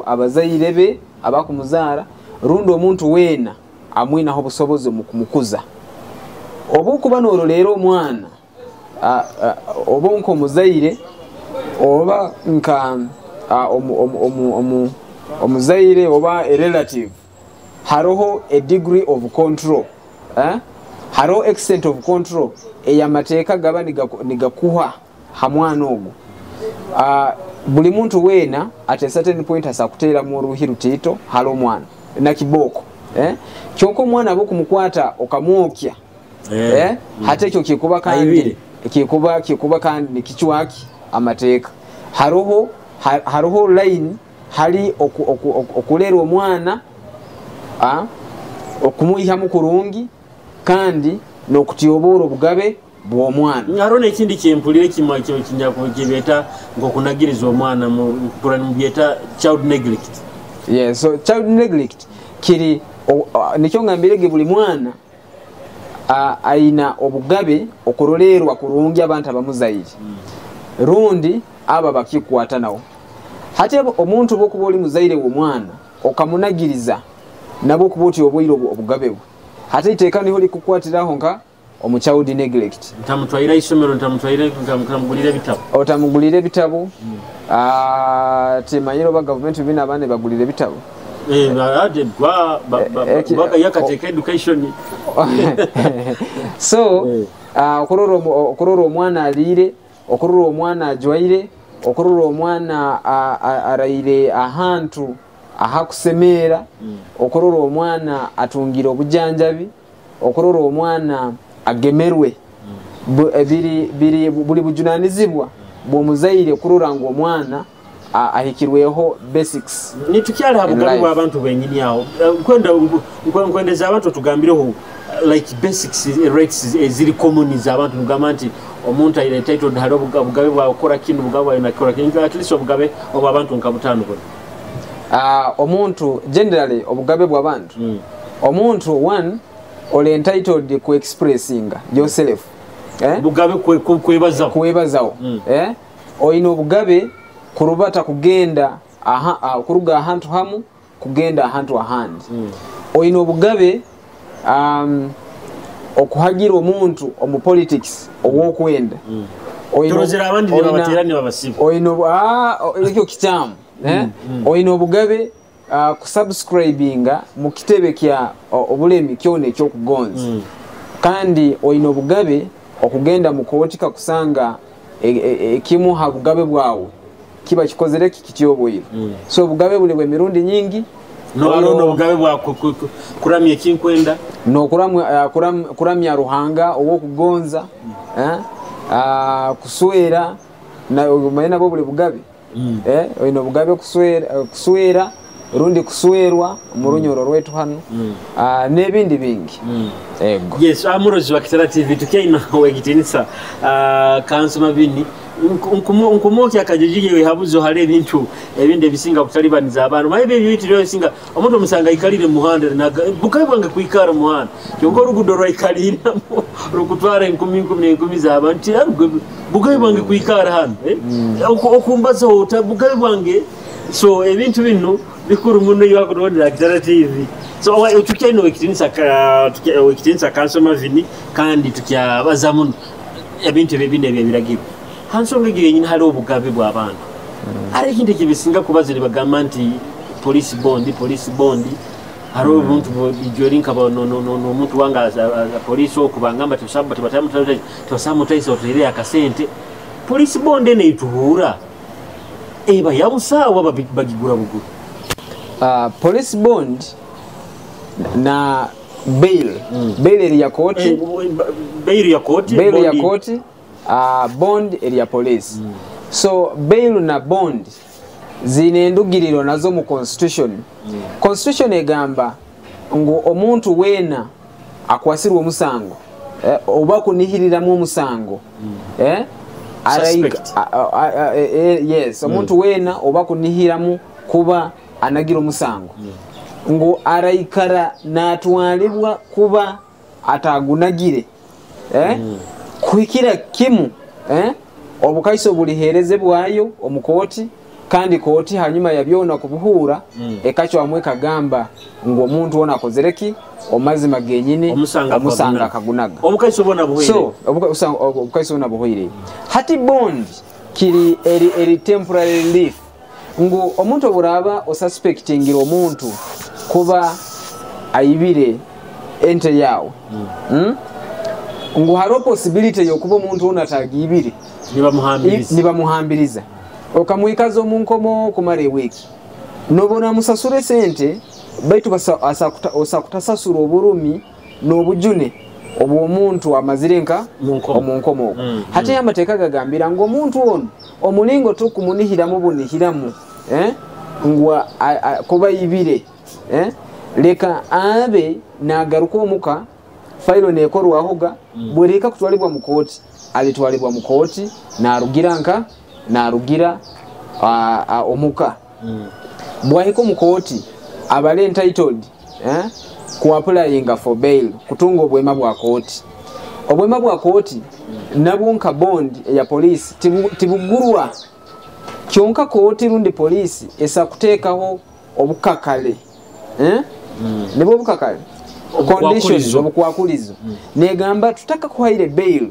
abazairebe abakumuzara rundo omuntu wena amwina ho busobozi mu kumukuza obukuba norolero omwana obonko muzaire oba nka omuzaire oba a relative haroho a degree of control haro extent of control eyamateeka gaba nigakuha hamwana ogwo buli muntu weena at a certain point asakuteera mu ruhiru tito halo mwana na kiboko kyoko mwana abo kumukwata okamwokya hata ekyo kikuba kandi kikuba kandi nikichwaki amateeka haroho line hali okulera omwana okumuyihamu kurungi kandi n'okutyoboora obugabe bw'omwana haro n'ekindi kyempulire kinyakibeta ng'okunagiriza omwana mu byeta child neglect. Yes, so child neglect kiri nikyo ngambirege buli mwana aina obugabe okurolerwa kurungi abantu abamuzaire rundi aba bakikwata nawo hate omuntu bokuba oli muzaire w'omwana okamunagiriza nabo kuboti obwire obugabe bwe hate iteeka niho likukwatiraho nka child neglect. Ntamutwaira isomero ntamugulira ebitabo otamugulira ebitabo temanyiro ba government bina abane bagulira ebitabo education. So okurora omwana alire okurora omwana ajwaire okurora omwana araire ahantu ahakusemera okurora omwana atungira obujanjabi okurora omwana agemerwe buli bujunanizibwa bw'omuzaire okurora ngo omwana ahikirweho basics. Nitukyali habugabi bw'abantu benyini awo nkwendeza abantu tugambireho like basics rights eziri common z'abantu ngamba nti omuntu ayire entitled hali obugabe bwakora kino obugabe bwakora kino at least obugabe obw'abantu nka butano bwona omuntu generally obugabe bw'abantu omuntu one ole entitled ku expressing yourself bugabe kwebazawo oyina obugabe kurubata kugenda kuruga ahantu hamu kugenda ahantu ahandi oyina obugabe okuhagira omuntu omu politics owokwenda oyina abandi babaterani babasiba oyina ekyo kitamu oyina obugabe kusubscribinga mu kitebe kya obulemi kyona ekyokugonza kandi oyina obugabe okugenda mu kootika kusanga ekimu ha bugabe bwawe kiba kikozere kikityoboyire so obugabe buli bwe mirundi nyingi no obugabe bwa kuramya ekinkwenda no kuramya ruhanga owokugonza kuswera na umayina bo buli bugabe oyina obugabe kuswera rundi kuswerwa mu runyoro rwetu hano n'ebindi bingi ego. Yes, amurozi wa Kitara TV tukiina wegitinisa kansoma bini nkumoki akajijije we habuzo hale ebintu ebinde bisinga kutalibaniza abantu mayibe ebitiro bisinga omuntu omusanga ikalire muhanda na bukaye bwange kuikara muhanda kyongo rugudo rwa ikalire rukutwara 10 za abantu bukaye bwange kuikara hano okumbaza ota bukaye bwange so ebintu bino bikuru muno yakurondera Kitara TV so tukiino wekitinisa kansoma vini kandi tukyabaza muno ebintu bibine byebiragiro hansonga giyenyina hali obugabe bw'abantu ari kinde kibisinga kubazire bagamba nti police bond haro omuntu bijorinka no omuntu wanga police okubangamba tosamutaisa otere akasente police bond ene ituhura eba yabusawa bagigura buguru police bond na bail ya koti bail ya koti bond area police so bail na bond zinendugiriro nazo mu constitution egamba ngo omuntu wena akwasirwa omusango oba kunihiriramu omusango yes omuntu wena oba kunihiramu kuba anagira omusango ngo araikara natwalibwa kuba atagunagire kuikira kimu obukaiso bulihereze bwayo omukoti kandi koti hanyuma yabyona kubuhura ekacyo amwe kagamba ngo omuntu ona kozereki omazima genyine omusanga akagunaga omukaiso bona buhire so obukaiso bona buhire hati bond kiri eri temporary relief ngo omuntu oburaba osuspectingira omuntu kuba ayibire ente yawo ngo haro possibility yokuba omuntu ono atagibire niba muhambiriza okamuikazo munkomo kumare wiki nobona musasure sente baitu osakutasasura oburumi n'obujune obwo omuntu amazirenka omunkomo hate amateeka gagambira ngo omuntu ono omulingo tukumunihiramu bunihiramu ngwa kuba ibire leka abe nagaruka omuka failo nekorwahoga bwereka kutwalibwa mu kooti alitwalibwa mu kooti narugira omuka bwahiko mu kooti abale entitled ku applying for bail kutunga obwema bwa kooti nabwonka bond ya police tibugurwa kyonka kooti rundi police esa kuteekaho obukakale nebo obukakale conditions obukwakulizo negamba tutaka kuhaire bail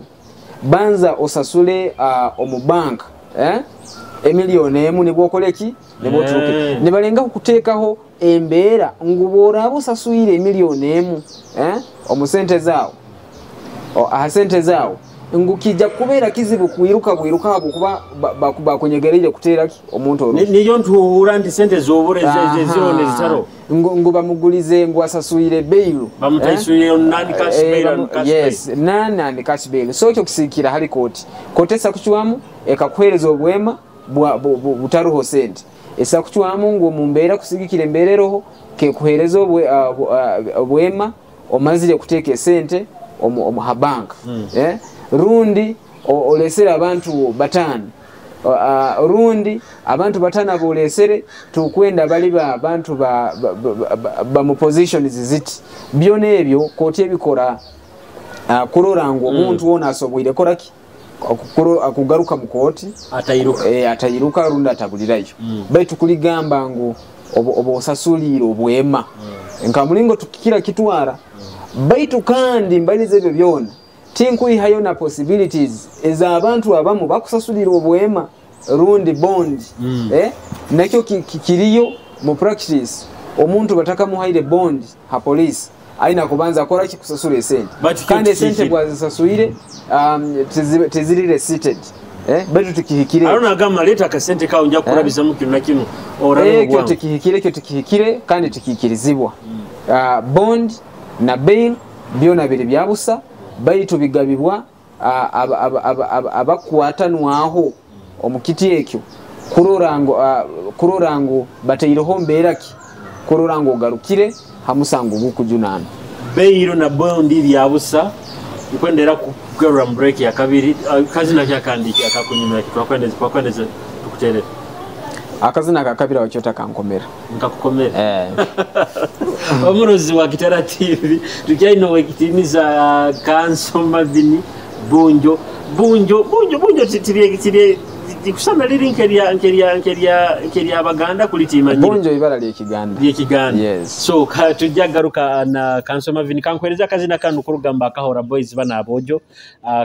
banza osasule omubank emiliyoni emu nebwokoleki neboturuke nebalenga kuteekaho embeera ngubora abo sasuire emiliyoni emu omusente zaawo ahasente zaawo ngukija kubeera kizibu kwiruka abo kuba bakunyegerere kuteera omuntu ono niyo ntuhura ndi sente zobure zone zitaro ngo bamugulize ngo asasuire bail bamutaisuye nani cash bail yes nani cash bail so kyo kisikira hali kote esa kuchwamu ekakuhereza obwema butaruho sente esa kuchwamu ngo mumbeera kusigikira embereroho ke kuhereza obwema omazire kuteeka sente omuha bank rundi olesera abantu batano rundi abantu batano abolesere tukwenda bali ba abantu ba mu positions ziti byone ebyo kooti ebikora kurora ngo omuntu wona asobwire koraki akugaruka mu kooti atayiruka rundi atabulirayo baitu kuligamba ngo obosasulira obwema nkamulingo tukikira kitwara baitu kandi mbalize ebyo byona tinkwihayo na possibilities eza abantu abamu bakusasulira obwema rundi bond nakyo kiriyo mu practice omuntu bataka muhaire bond ha police aina kubanza akora kikusasula esente kandi esente bwazisasuire teziri receipted baitu tukihikire arona gama leta kasente kawo nja kurabiza mukino nakino orano kyo tukihikire kandi tukikirizibwa bond na bail byona biri byabusa baitu bigabibwa abakwatanwaho omukiti ekyo kurorango bateiroho mbeeraki kurorango garukire hamusango gukujunana bail na bond byabusa ukwendera kugarura break ya kabiri kazina kyakandiki akakunyumira twakwendeza tukuterera akazina kakabira wakyota kankomera nkakukomera omurozi wa Kitara TV tukyayino wekitimiza kansoma bini bunjo tiriye kusana liri nkeria abaganda kulitima bunjo ibara lyekiganda yes so tujagaruka na kansoma bini kankwereza kazina kanu kurugamba kahora boys bana abojo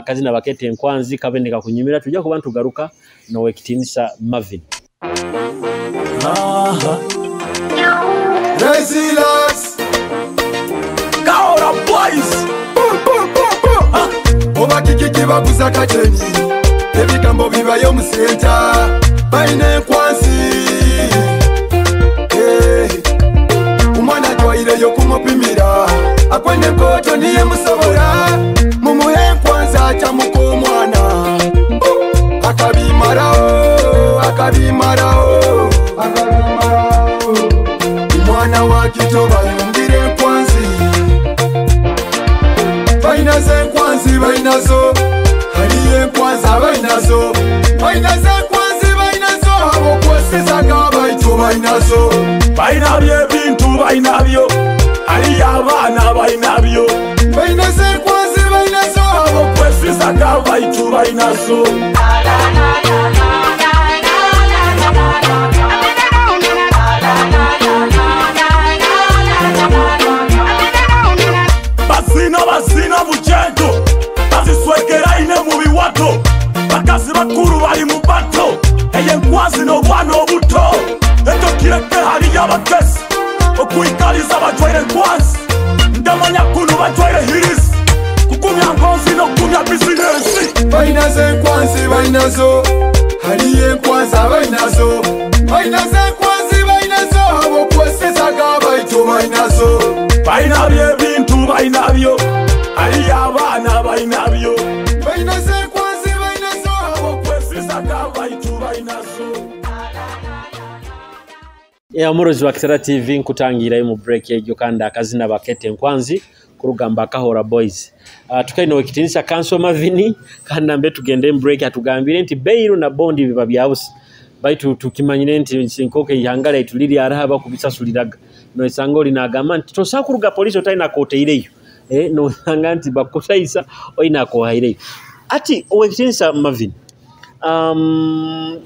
kazina bakete enkwanzi kabendeka kunyumira tujja ku bantu garuka no wekitimisa Marvin Resilience Kaora boys Oba kiki baguza kacheni ebigambo bibayo mu center baine kwansi umwana twaire yo kumupimira akwene poto niye musobora mumuhe kwanza cha mukomwana akabimarao mwana wa kitoba yumbire kwanzi bainaze kwanzi bainazo haliye kwanza bainazo abo kwesizaga baitu bainazo bainabye bintu bainabyo ali abana bainabyo bainaze kwanzi bainazo abo kwesizaga baitu bainazo basina buchento baziswekera ine mubi wato bakazi bakuru bali mu bato eye nkwazi no bwana obuto eto kireke hali y'abakesi okuikaliza bajwaire nkwazi ndamanya kunu bajwaire hirisi kumya ngonzi n'okumya bizinensi Bainazo enkwanzi bainazo haliyo enkwanza bainazo bainazo enkwanzi bainazo abokwesizaga baitu bainazo bainabyo ebintu bainabyo haliyo abaana bainabyo bainazo enkwanzi bainazo abokwesizaga baitu bainazo. Murozi wa Kitara TV nkutangira mu break ejo kandi akazina bakete enkwanzi kurugamba Kahora Boys. Tukaino wekitinisa Kanso Mavini kandi nambe tugende mu break atugambire nti Beiru na Bondi biba byawusi baitu tukimanyire nti sinkoke ihangala ituliri araba kubisasuliraga no isangoli na agamba nti tosakuruga police otaina koteireyo no nganti bakosaisa oina ko haireyo ati wekitinisa Mavini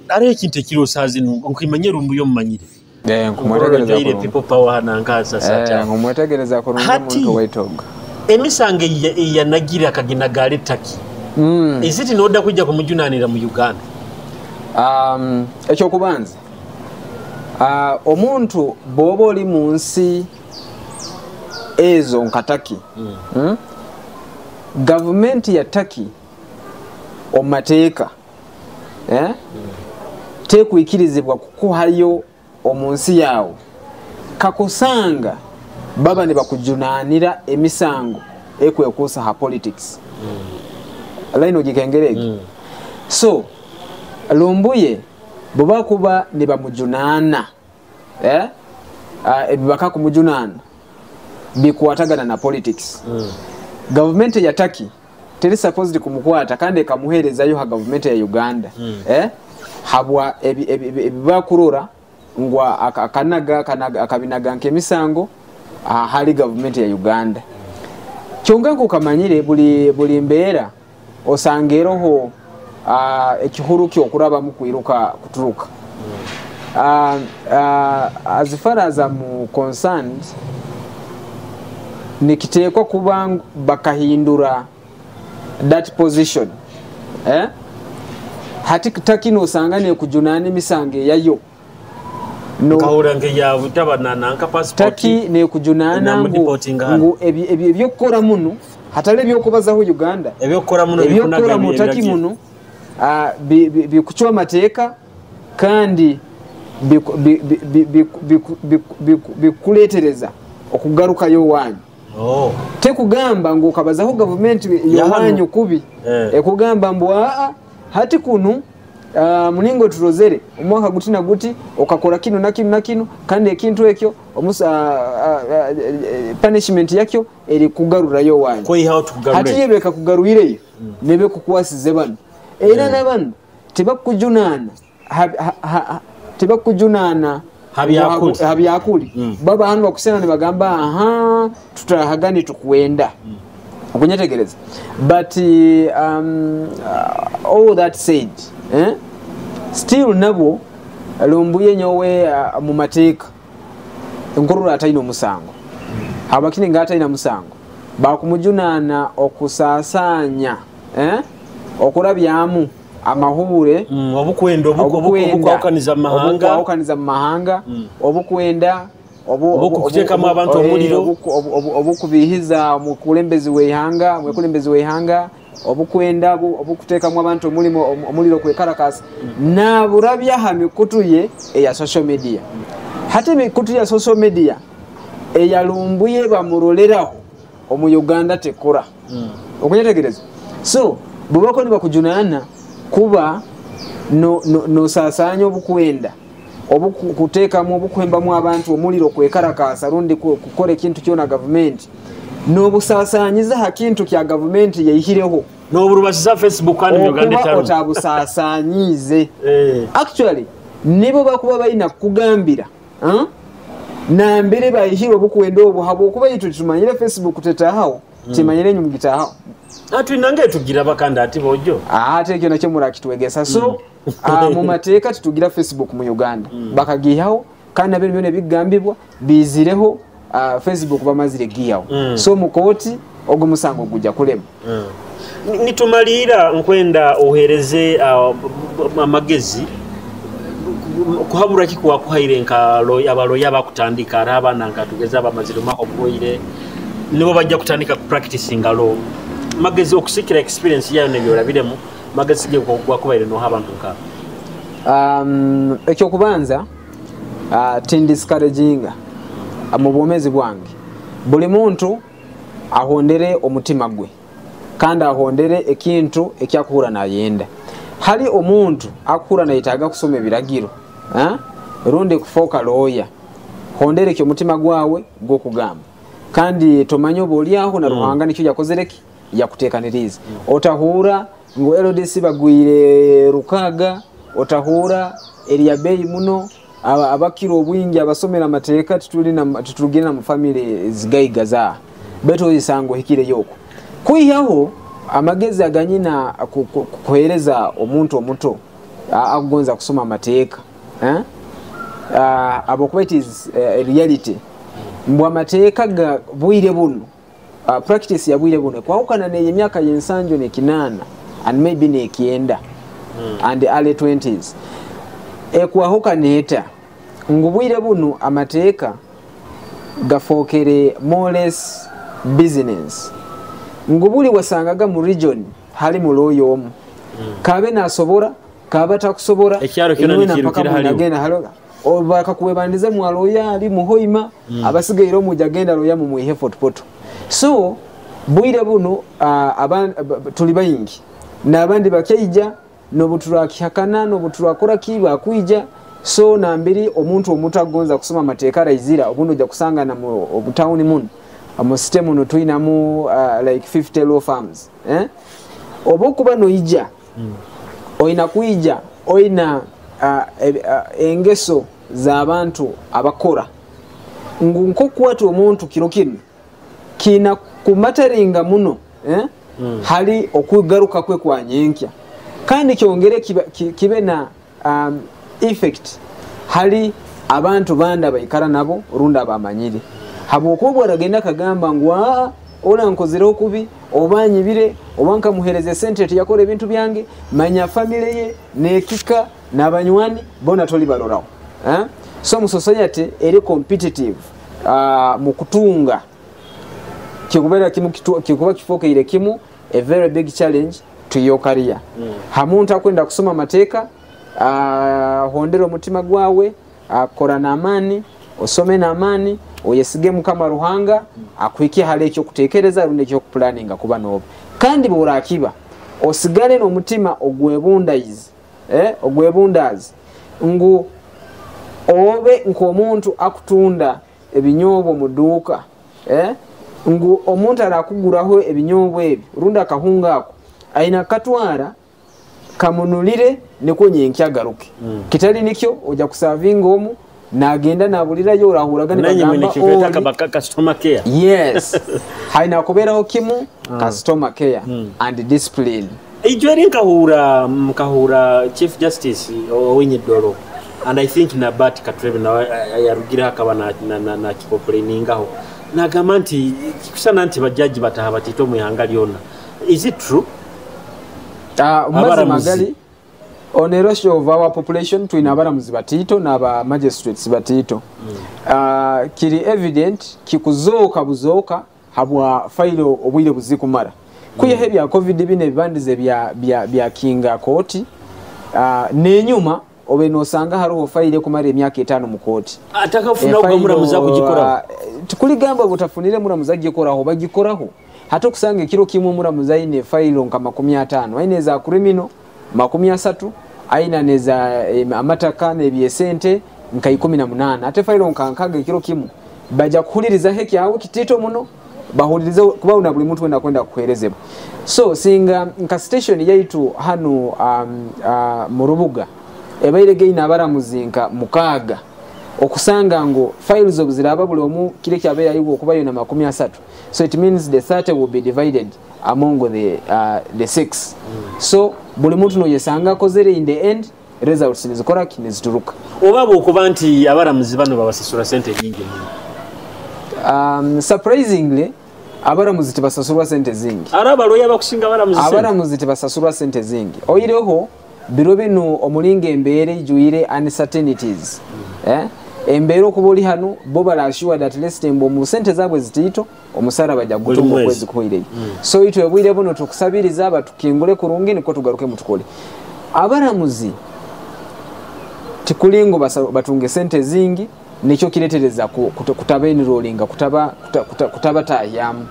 are kinte kilo sazinu nkimanye rumbu yo mmanyire nkumwetegereza people power nangaza sata nkumwetegereza ko muntu waitoga emisange ya nagira kagina gale taki isiti noda kujja kumujunanira mu Uganda ekyo kubanza omuntu bobo oli munsi ezo nkataki government ya Turkey omateeka tekwikirizibwa kukuhayo omunsi yawo kakusanga baba ne bakujunanira emisango ekwekuusa ha politics alaino gikengerege so lumbuye baba kuba ne bamujunana ebibaka kumujunana bikwatagana na politics government ya Turkey teri supposed kumukwata kandi kamuherezayo ha government ya Uganda habwa ebibakurura ngwa akabinaga nkemisango hali government ya Uganda kyonga kukamanyire buli mbeera osangeroho ekihuru kyokuraba mu kwiruka kuturuka as far as I'm concerned nikitekwa kuba bakahindura that position hati takino sangane kujunani misange yayo no kahura nge ya butabana nanka passport taki ne kujunana ngo ebyokora muno hatale byokubaza ho Uganda ebyokora muno byokora mutaki muno bikuchwa mateka kandi bikuletereza okugaruka yo wanyu tekugamba ngo kabaza ho government yo wanyu kubi ekugamba mbwa hati kunu muningo turozere omwaka guti na guti okakora kino na kino na kino kandi ekintu ekyo punishment yakyo eri kugarura yo wanyu ko ihawo tukugarure hati yebeka kugaruireyo nebe kukwasize bano era nabano tebakujunana habyakuli baba hanu bakusena ne bagamba tutahagani tukuenda okunyetegereza but all that said still nabo lumbuye nyowe mu mateeka enkorora ataino musango habakini ngata ina musango bakumujunana okusasanya okurabyamu amahure obukwenda obukwakaniza mahanga obukwenda obukuteka mu abantu omuliro obukubihiza mu kulembezi wehanga obukwenda obukuteka mu abantu omuliro kwekarakasa na burabya ha mikutuye eya social media hati mikutu ya social media eyalumbuye bamuroleraho omu Uganda tekora okunyetegereza so bubako ni bakujunana kuba no sasanya obukwenda obukuteka mu obukwemba mu abantu omuliro kwekarakasa rundi kukore kintu kyona government no busasanyiza hakintu kya government yayihireho no burubasiza Facebook kandi Uganda taro otabusasanyize actually nibo bakuba bayina kugambira na mbere bayihiro obukwenda obu habo kuba yitu tumanyire Facebook tetahawo kimanyire nyumugitahawo atu nange tugira bakanda ati bojo ate ekyo nakyo murakitwegesa so mu mateeka tutugira Facebook mu Uganda bakagihawo kandi abiri byone bigambibwa bizireho Facebook bamazire giyawo so mukoti ogwo musango gujja kulema nitumalira nkwenda ohereze amagezi kuhabura kikuwa kuhairenka abaloya bakutandika araba nanga tugeza bamaziro mako boire nibo bajja kutandika ku practicing law magezi okusikira experience yayo nebyo olabiremu magezi ge gwakubaire no abantu nka ekyo kubanza tindiscouraging mu bwomezi bwange buli muntu ahondere omutima gwe kandi ahondere ekintu ekyakuhura nayenda hali omuntu akuhura nayetaaga kusoma ebiragiro rundi kufoka looya hondere ekyo mutima gwawe gw'okugamba kandi tomanyi oba oliaho na Ruhanga nikyo yakozereki yakuteekaniriza otahura ngo LDC bagwire rukaga otahura eriya beyi muno abakiro obwingi abasomera amateeka tutulugina mu family zigayigaza beto isango hikire yoko kuyiyaho amagezi aganyina kuhereza omuntu omuto agonza kusoma amateeka abokuba it is reality mbwa amateeka ga bwire buno practice ya bwire buno kwahukana ne emyaka yensanjo ne kinana and maybe ne kienda and the early 20s ekwahuka neta ngubwire buno amateeka gafokere more less business ngubuli wasangaga mu region hali mu loyo omu kabe nasobora kaba takusobora ekyaro kyona nikirukira hali bakakuwebandize mu aloya ali mu hoima abasigairo mu jagenda loya mu muhe fotopoto so bwire buno tuli bayingi n'abandi bakyeija n'obutulakihakana n'obutulakora kiba kwija so nambiri omuntu omutu agonza kusoma amateeka raizira obundo ojja kusangana mu obutawuni muno mu system no tuinamu like 50 law firms obokuba noija oina kuija oina engeso za abantu abakora nko kwatu omuntu kirokino kina kumataringa muno hali okugaruka kwe kwa nyenkya kandi kyongere kibe na effect hali abantu banda bayikara nabo runda bamanyire habo okubwa ragenda kagamba ngwa ola nkozero kubi obanyibire obanka muhereze sente yakore ebintu byange manya family ye nekika nabanywani bona toli barorawo so mu society eri competitive mu kutunga kikubera kimu kikuba kifoke ile kimu a very big challenge to your career hamuntu akwenda kusoma mateeka hondera omutima gwawe akora na amani osome na amani oyesige mukama Ruhanga akwike hale ekyo kutekereza runde ekyo planning kuba nobo kandi bora akiba osigale no mutima ogwebundayize ogwebundazi ngu obe nko omuntu akutunda ebinyobo muduka ngu omuntu arakuguraho ebinyobo ebi runda kahunga ako aina katwara kamunulire neko nyenkyagaruke kitali nikyo oja kusavinga omu nagenda nabulira yo rahuraga nagamba customer care yes haina kuberaho kimu customer care and discipline ijweri nkahura Chief Justice Owinyidoro and I think Nabat Katrebe na yarugira hakaba na kikoplainingaho nagamba nti kusana nti bajaji bataha batito muyangali is it true magali on a ratio of our population tuina abaramuzi batito na aba magistrates batito kiri evident kikuzoka buzoka habwa failo obwire buzikumara kuyehe bya covid bine bibandize bya kinga koti nenyuma obe nosanga hariho faile kumara emyaka 5 mu koti atakafuna muramuza kugikora tukuligamba butafunire muramuza gikoraho bagikoraho hato kusanga kiro kimwe muramuza ine failo nka 50 aine za criminal 30 aina neza amataka nebyesente nka 18 ate failo nkankaga kiro kimwe baja kuhuliriza heki yawe kitito muno bahuliriza kuba una buli muntu wenda kwenda kuherezeba so singa nka station yaitu hanu mu Rubuga ebaire geina abaramuzinka mukaga okusanga ngo files obuziraba buli omu kile kyabeera yiwo okubayo na 30 so it means the 30 will be divided among the 6 so buli muntu no yesanga kozere in the end results nizikora kinizituruka obaba okuba nti abaramuzi bano babasasura sente nyingi surprisingly abaramuzi tibasasura sente zingi araba loya bakusinga abaramuzi tibasasura sente zingi oyireho biro bino omulinga embere juire uncertainties embeera okuba oli hano bo balashuwa that least mbo mu sente zaabwe zitiito omusara bajja gutumba okwezi kuhire so itwe obwire buno tukusabiriza abatukingule kurungi niko tugaruke mutukole abaramuzi tikulingo batunge sente zingi nicho kiretereza kutaba enrollinga kutaba tayamu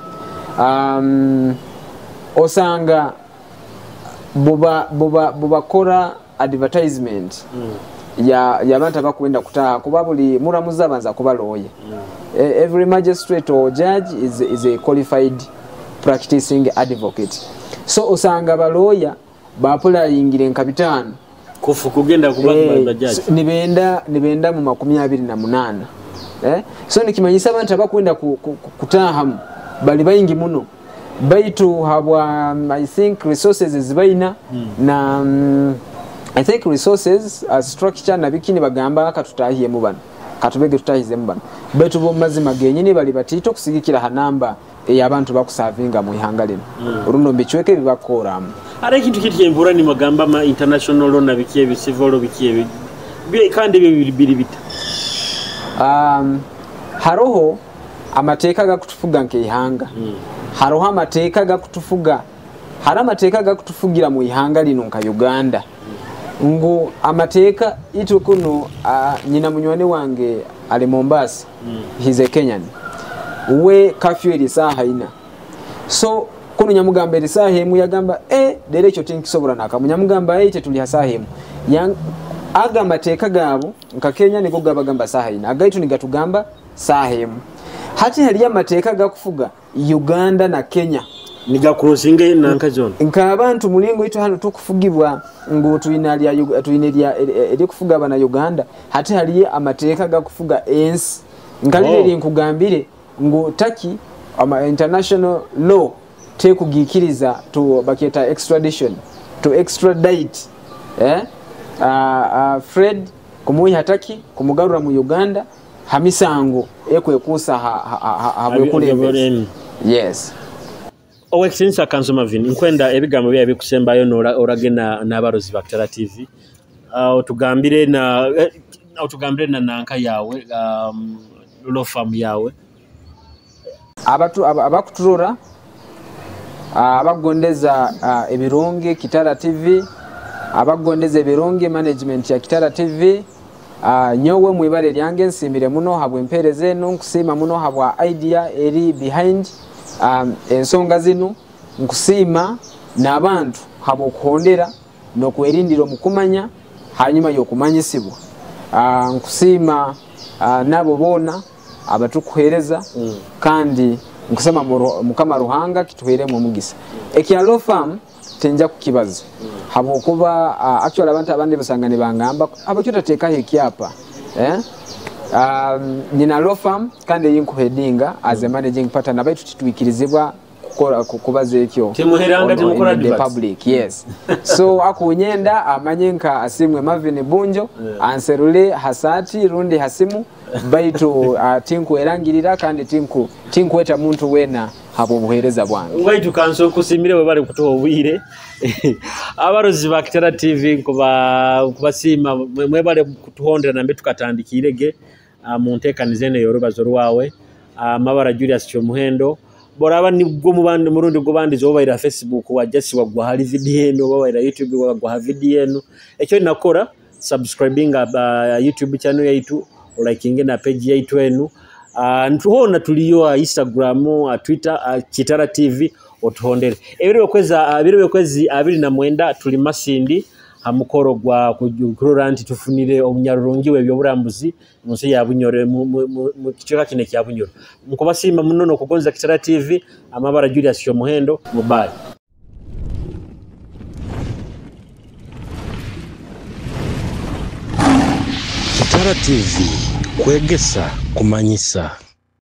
osanga buba kora advertisement ya bantu abakwenda kutaha kuba buli muramuzi abanza kuba lawyer every magistrate or judge is a qualified practicing advocate so osanga ba lawyer bapula yingire nkabitano kufu kugenda kubanga judge nibenda mu 28 so nikimanyisa abantu abakwenda kutaha bali bayingi muno baitu habwa I think resources zibaina na I think resources as structure na bikini bagamba katutahiye mu bano katubege tutahize mu bano baitu bo mazima genyini bali batito kusigikira hanamba y'abantu bakusavinga mu ihangalino runo mbichweke bibakoramu ara ikintu kitiyembura ni magamba ma international law na bikiye bisivolo bikiye kandi bibiri bita haroho amateka gakutufuga nke ihanga haroho amateka gakutufuga hari amateka gakutufugira mu ihanga lino nka Uganda ngo amateka itu kuno nyina munywane wange ali Mombasa he's a Kenyan we curfew eri saha ina so kuno nyamugamba eri saha emu yagamba dere cyo tinkisobora naka munyamugamba ite tuli hasaha emu aga amateka gabo nka Kenya niko gabagamba saha ina agaitu nigatugamba saha emu hati hali amateka gakufuga Uganda na Kenya niga crossing na nkazone nka abantu mulingo ito hano tukufugibwa ngo tuinelya eri kufuga abana Uganda hati hali amateka gakufuga ensi ngalire nkugambire ngo taki international law tekugikiriza to baketa extradition to extradite Fred kumuyi hataki kumugarura mu Uganda hamisango ekwekusa habwekulebe yes Excellency Kansoma Vini nkwenda ebigambo bya bikusembayo oragena n'abarozi ba Kitara TV otugambire na nanka yawe law firm yawe abakuturora abagondeza ebironge Kitara TV abagondeza ebironge management ya Kitara TV nyowe mwibare lyange nsimire muno habwe mpereze nkusima muno habwa idea eri behind ensonga zino nkusima n'abantu habo kuhondera no kwerindira mukumanya hanyuma yokumanyisibwa nkusima nabo bona abatukuhereza kandi nkusema mukama ruhanga kituhere mu mugisa ekya law firm tenja kukibazo habo kuba actually abantu abandi basangane bangamba abakyota teka hekiapa nina law firm kandi yinkuhedinga as a managing partner nabaitu titwikirizibwa kukora kubaza ekyo timuheranga timukora the public yes so akunyenda amanyenka asimwe Mavini Bunjo anserule hasati rundi hasimu baitu tinku erangirira kandi tinku eta muntu wena habo buhereza bwange baitu kanso kusimire we bari kutoa ubwire abarozi ba Kitara TV kubasima mwe bari kutuhondera nambe tukatandikirege mu ntekanizene yorubazo rwawe Mabara Julius Kyomuhendo boraba nibwo mubandi murundi gwo bandi zo bayira Facebook wajasi wagwa hari video eno bayira YouTube wagwa ha video eno ekyo nakora subscribing YouTube channel yaitu liking na page yaitu enu ntuhona tuliyo Instagram Twitter Kitara TV otuhondere ebiri kwezi 29 tuli Masindi hamukoro gwa kuranti tufunire omunyarurungi we byoburambuzi munsi ya Bunyoro mu kichoka kine kya Bunyoro mukubasima munono kugonza Kitara TV Mabara Julius Kyomuhendo mubaye Kitara TV kwegesa kumanyisa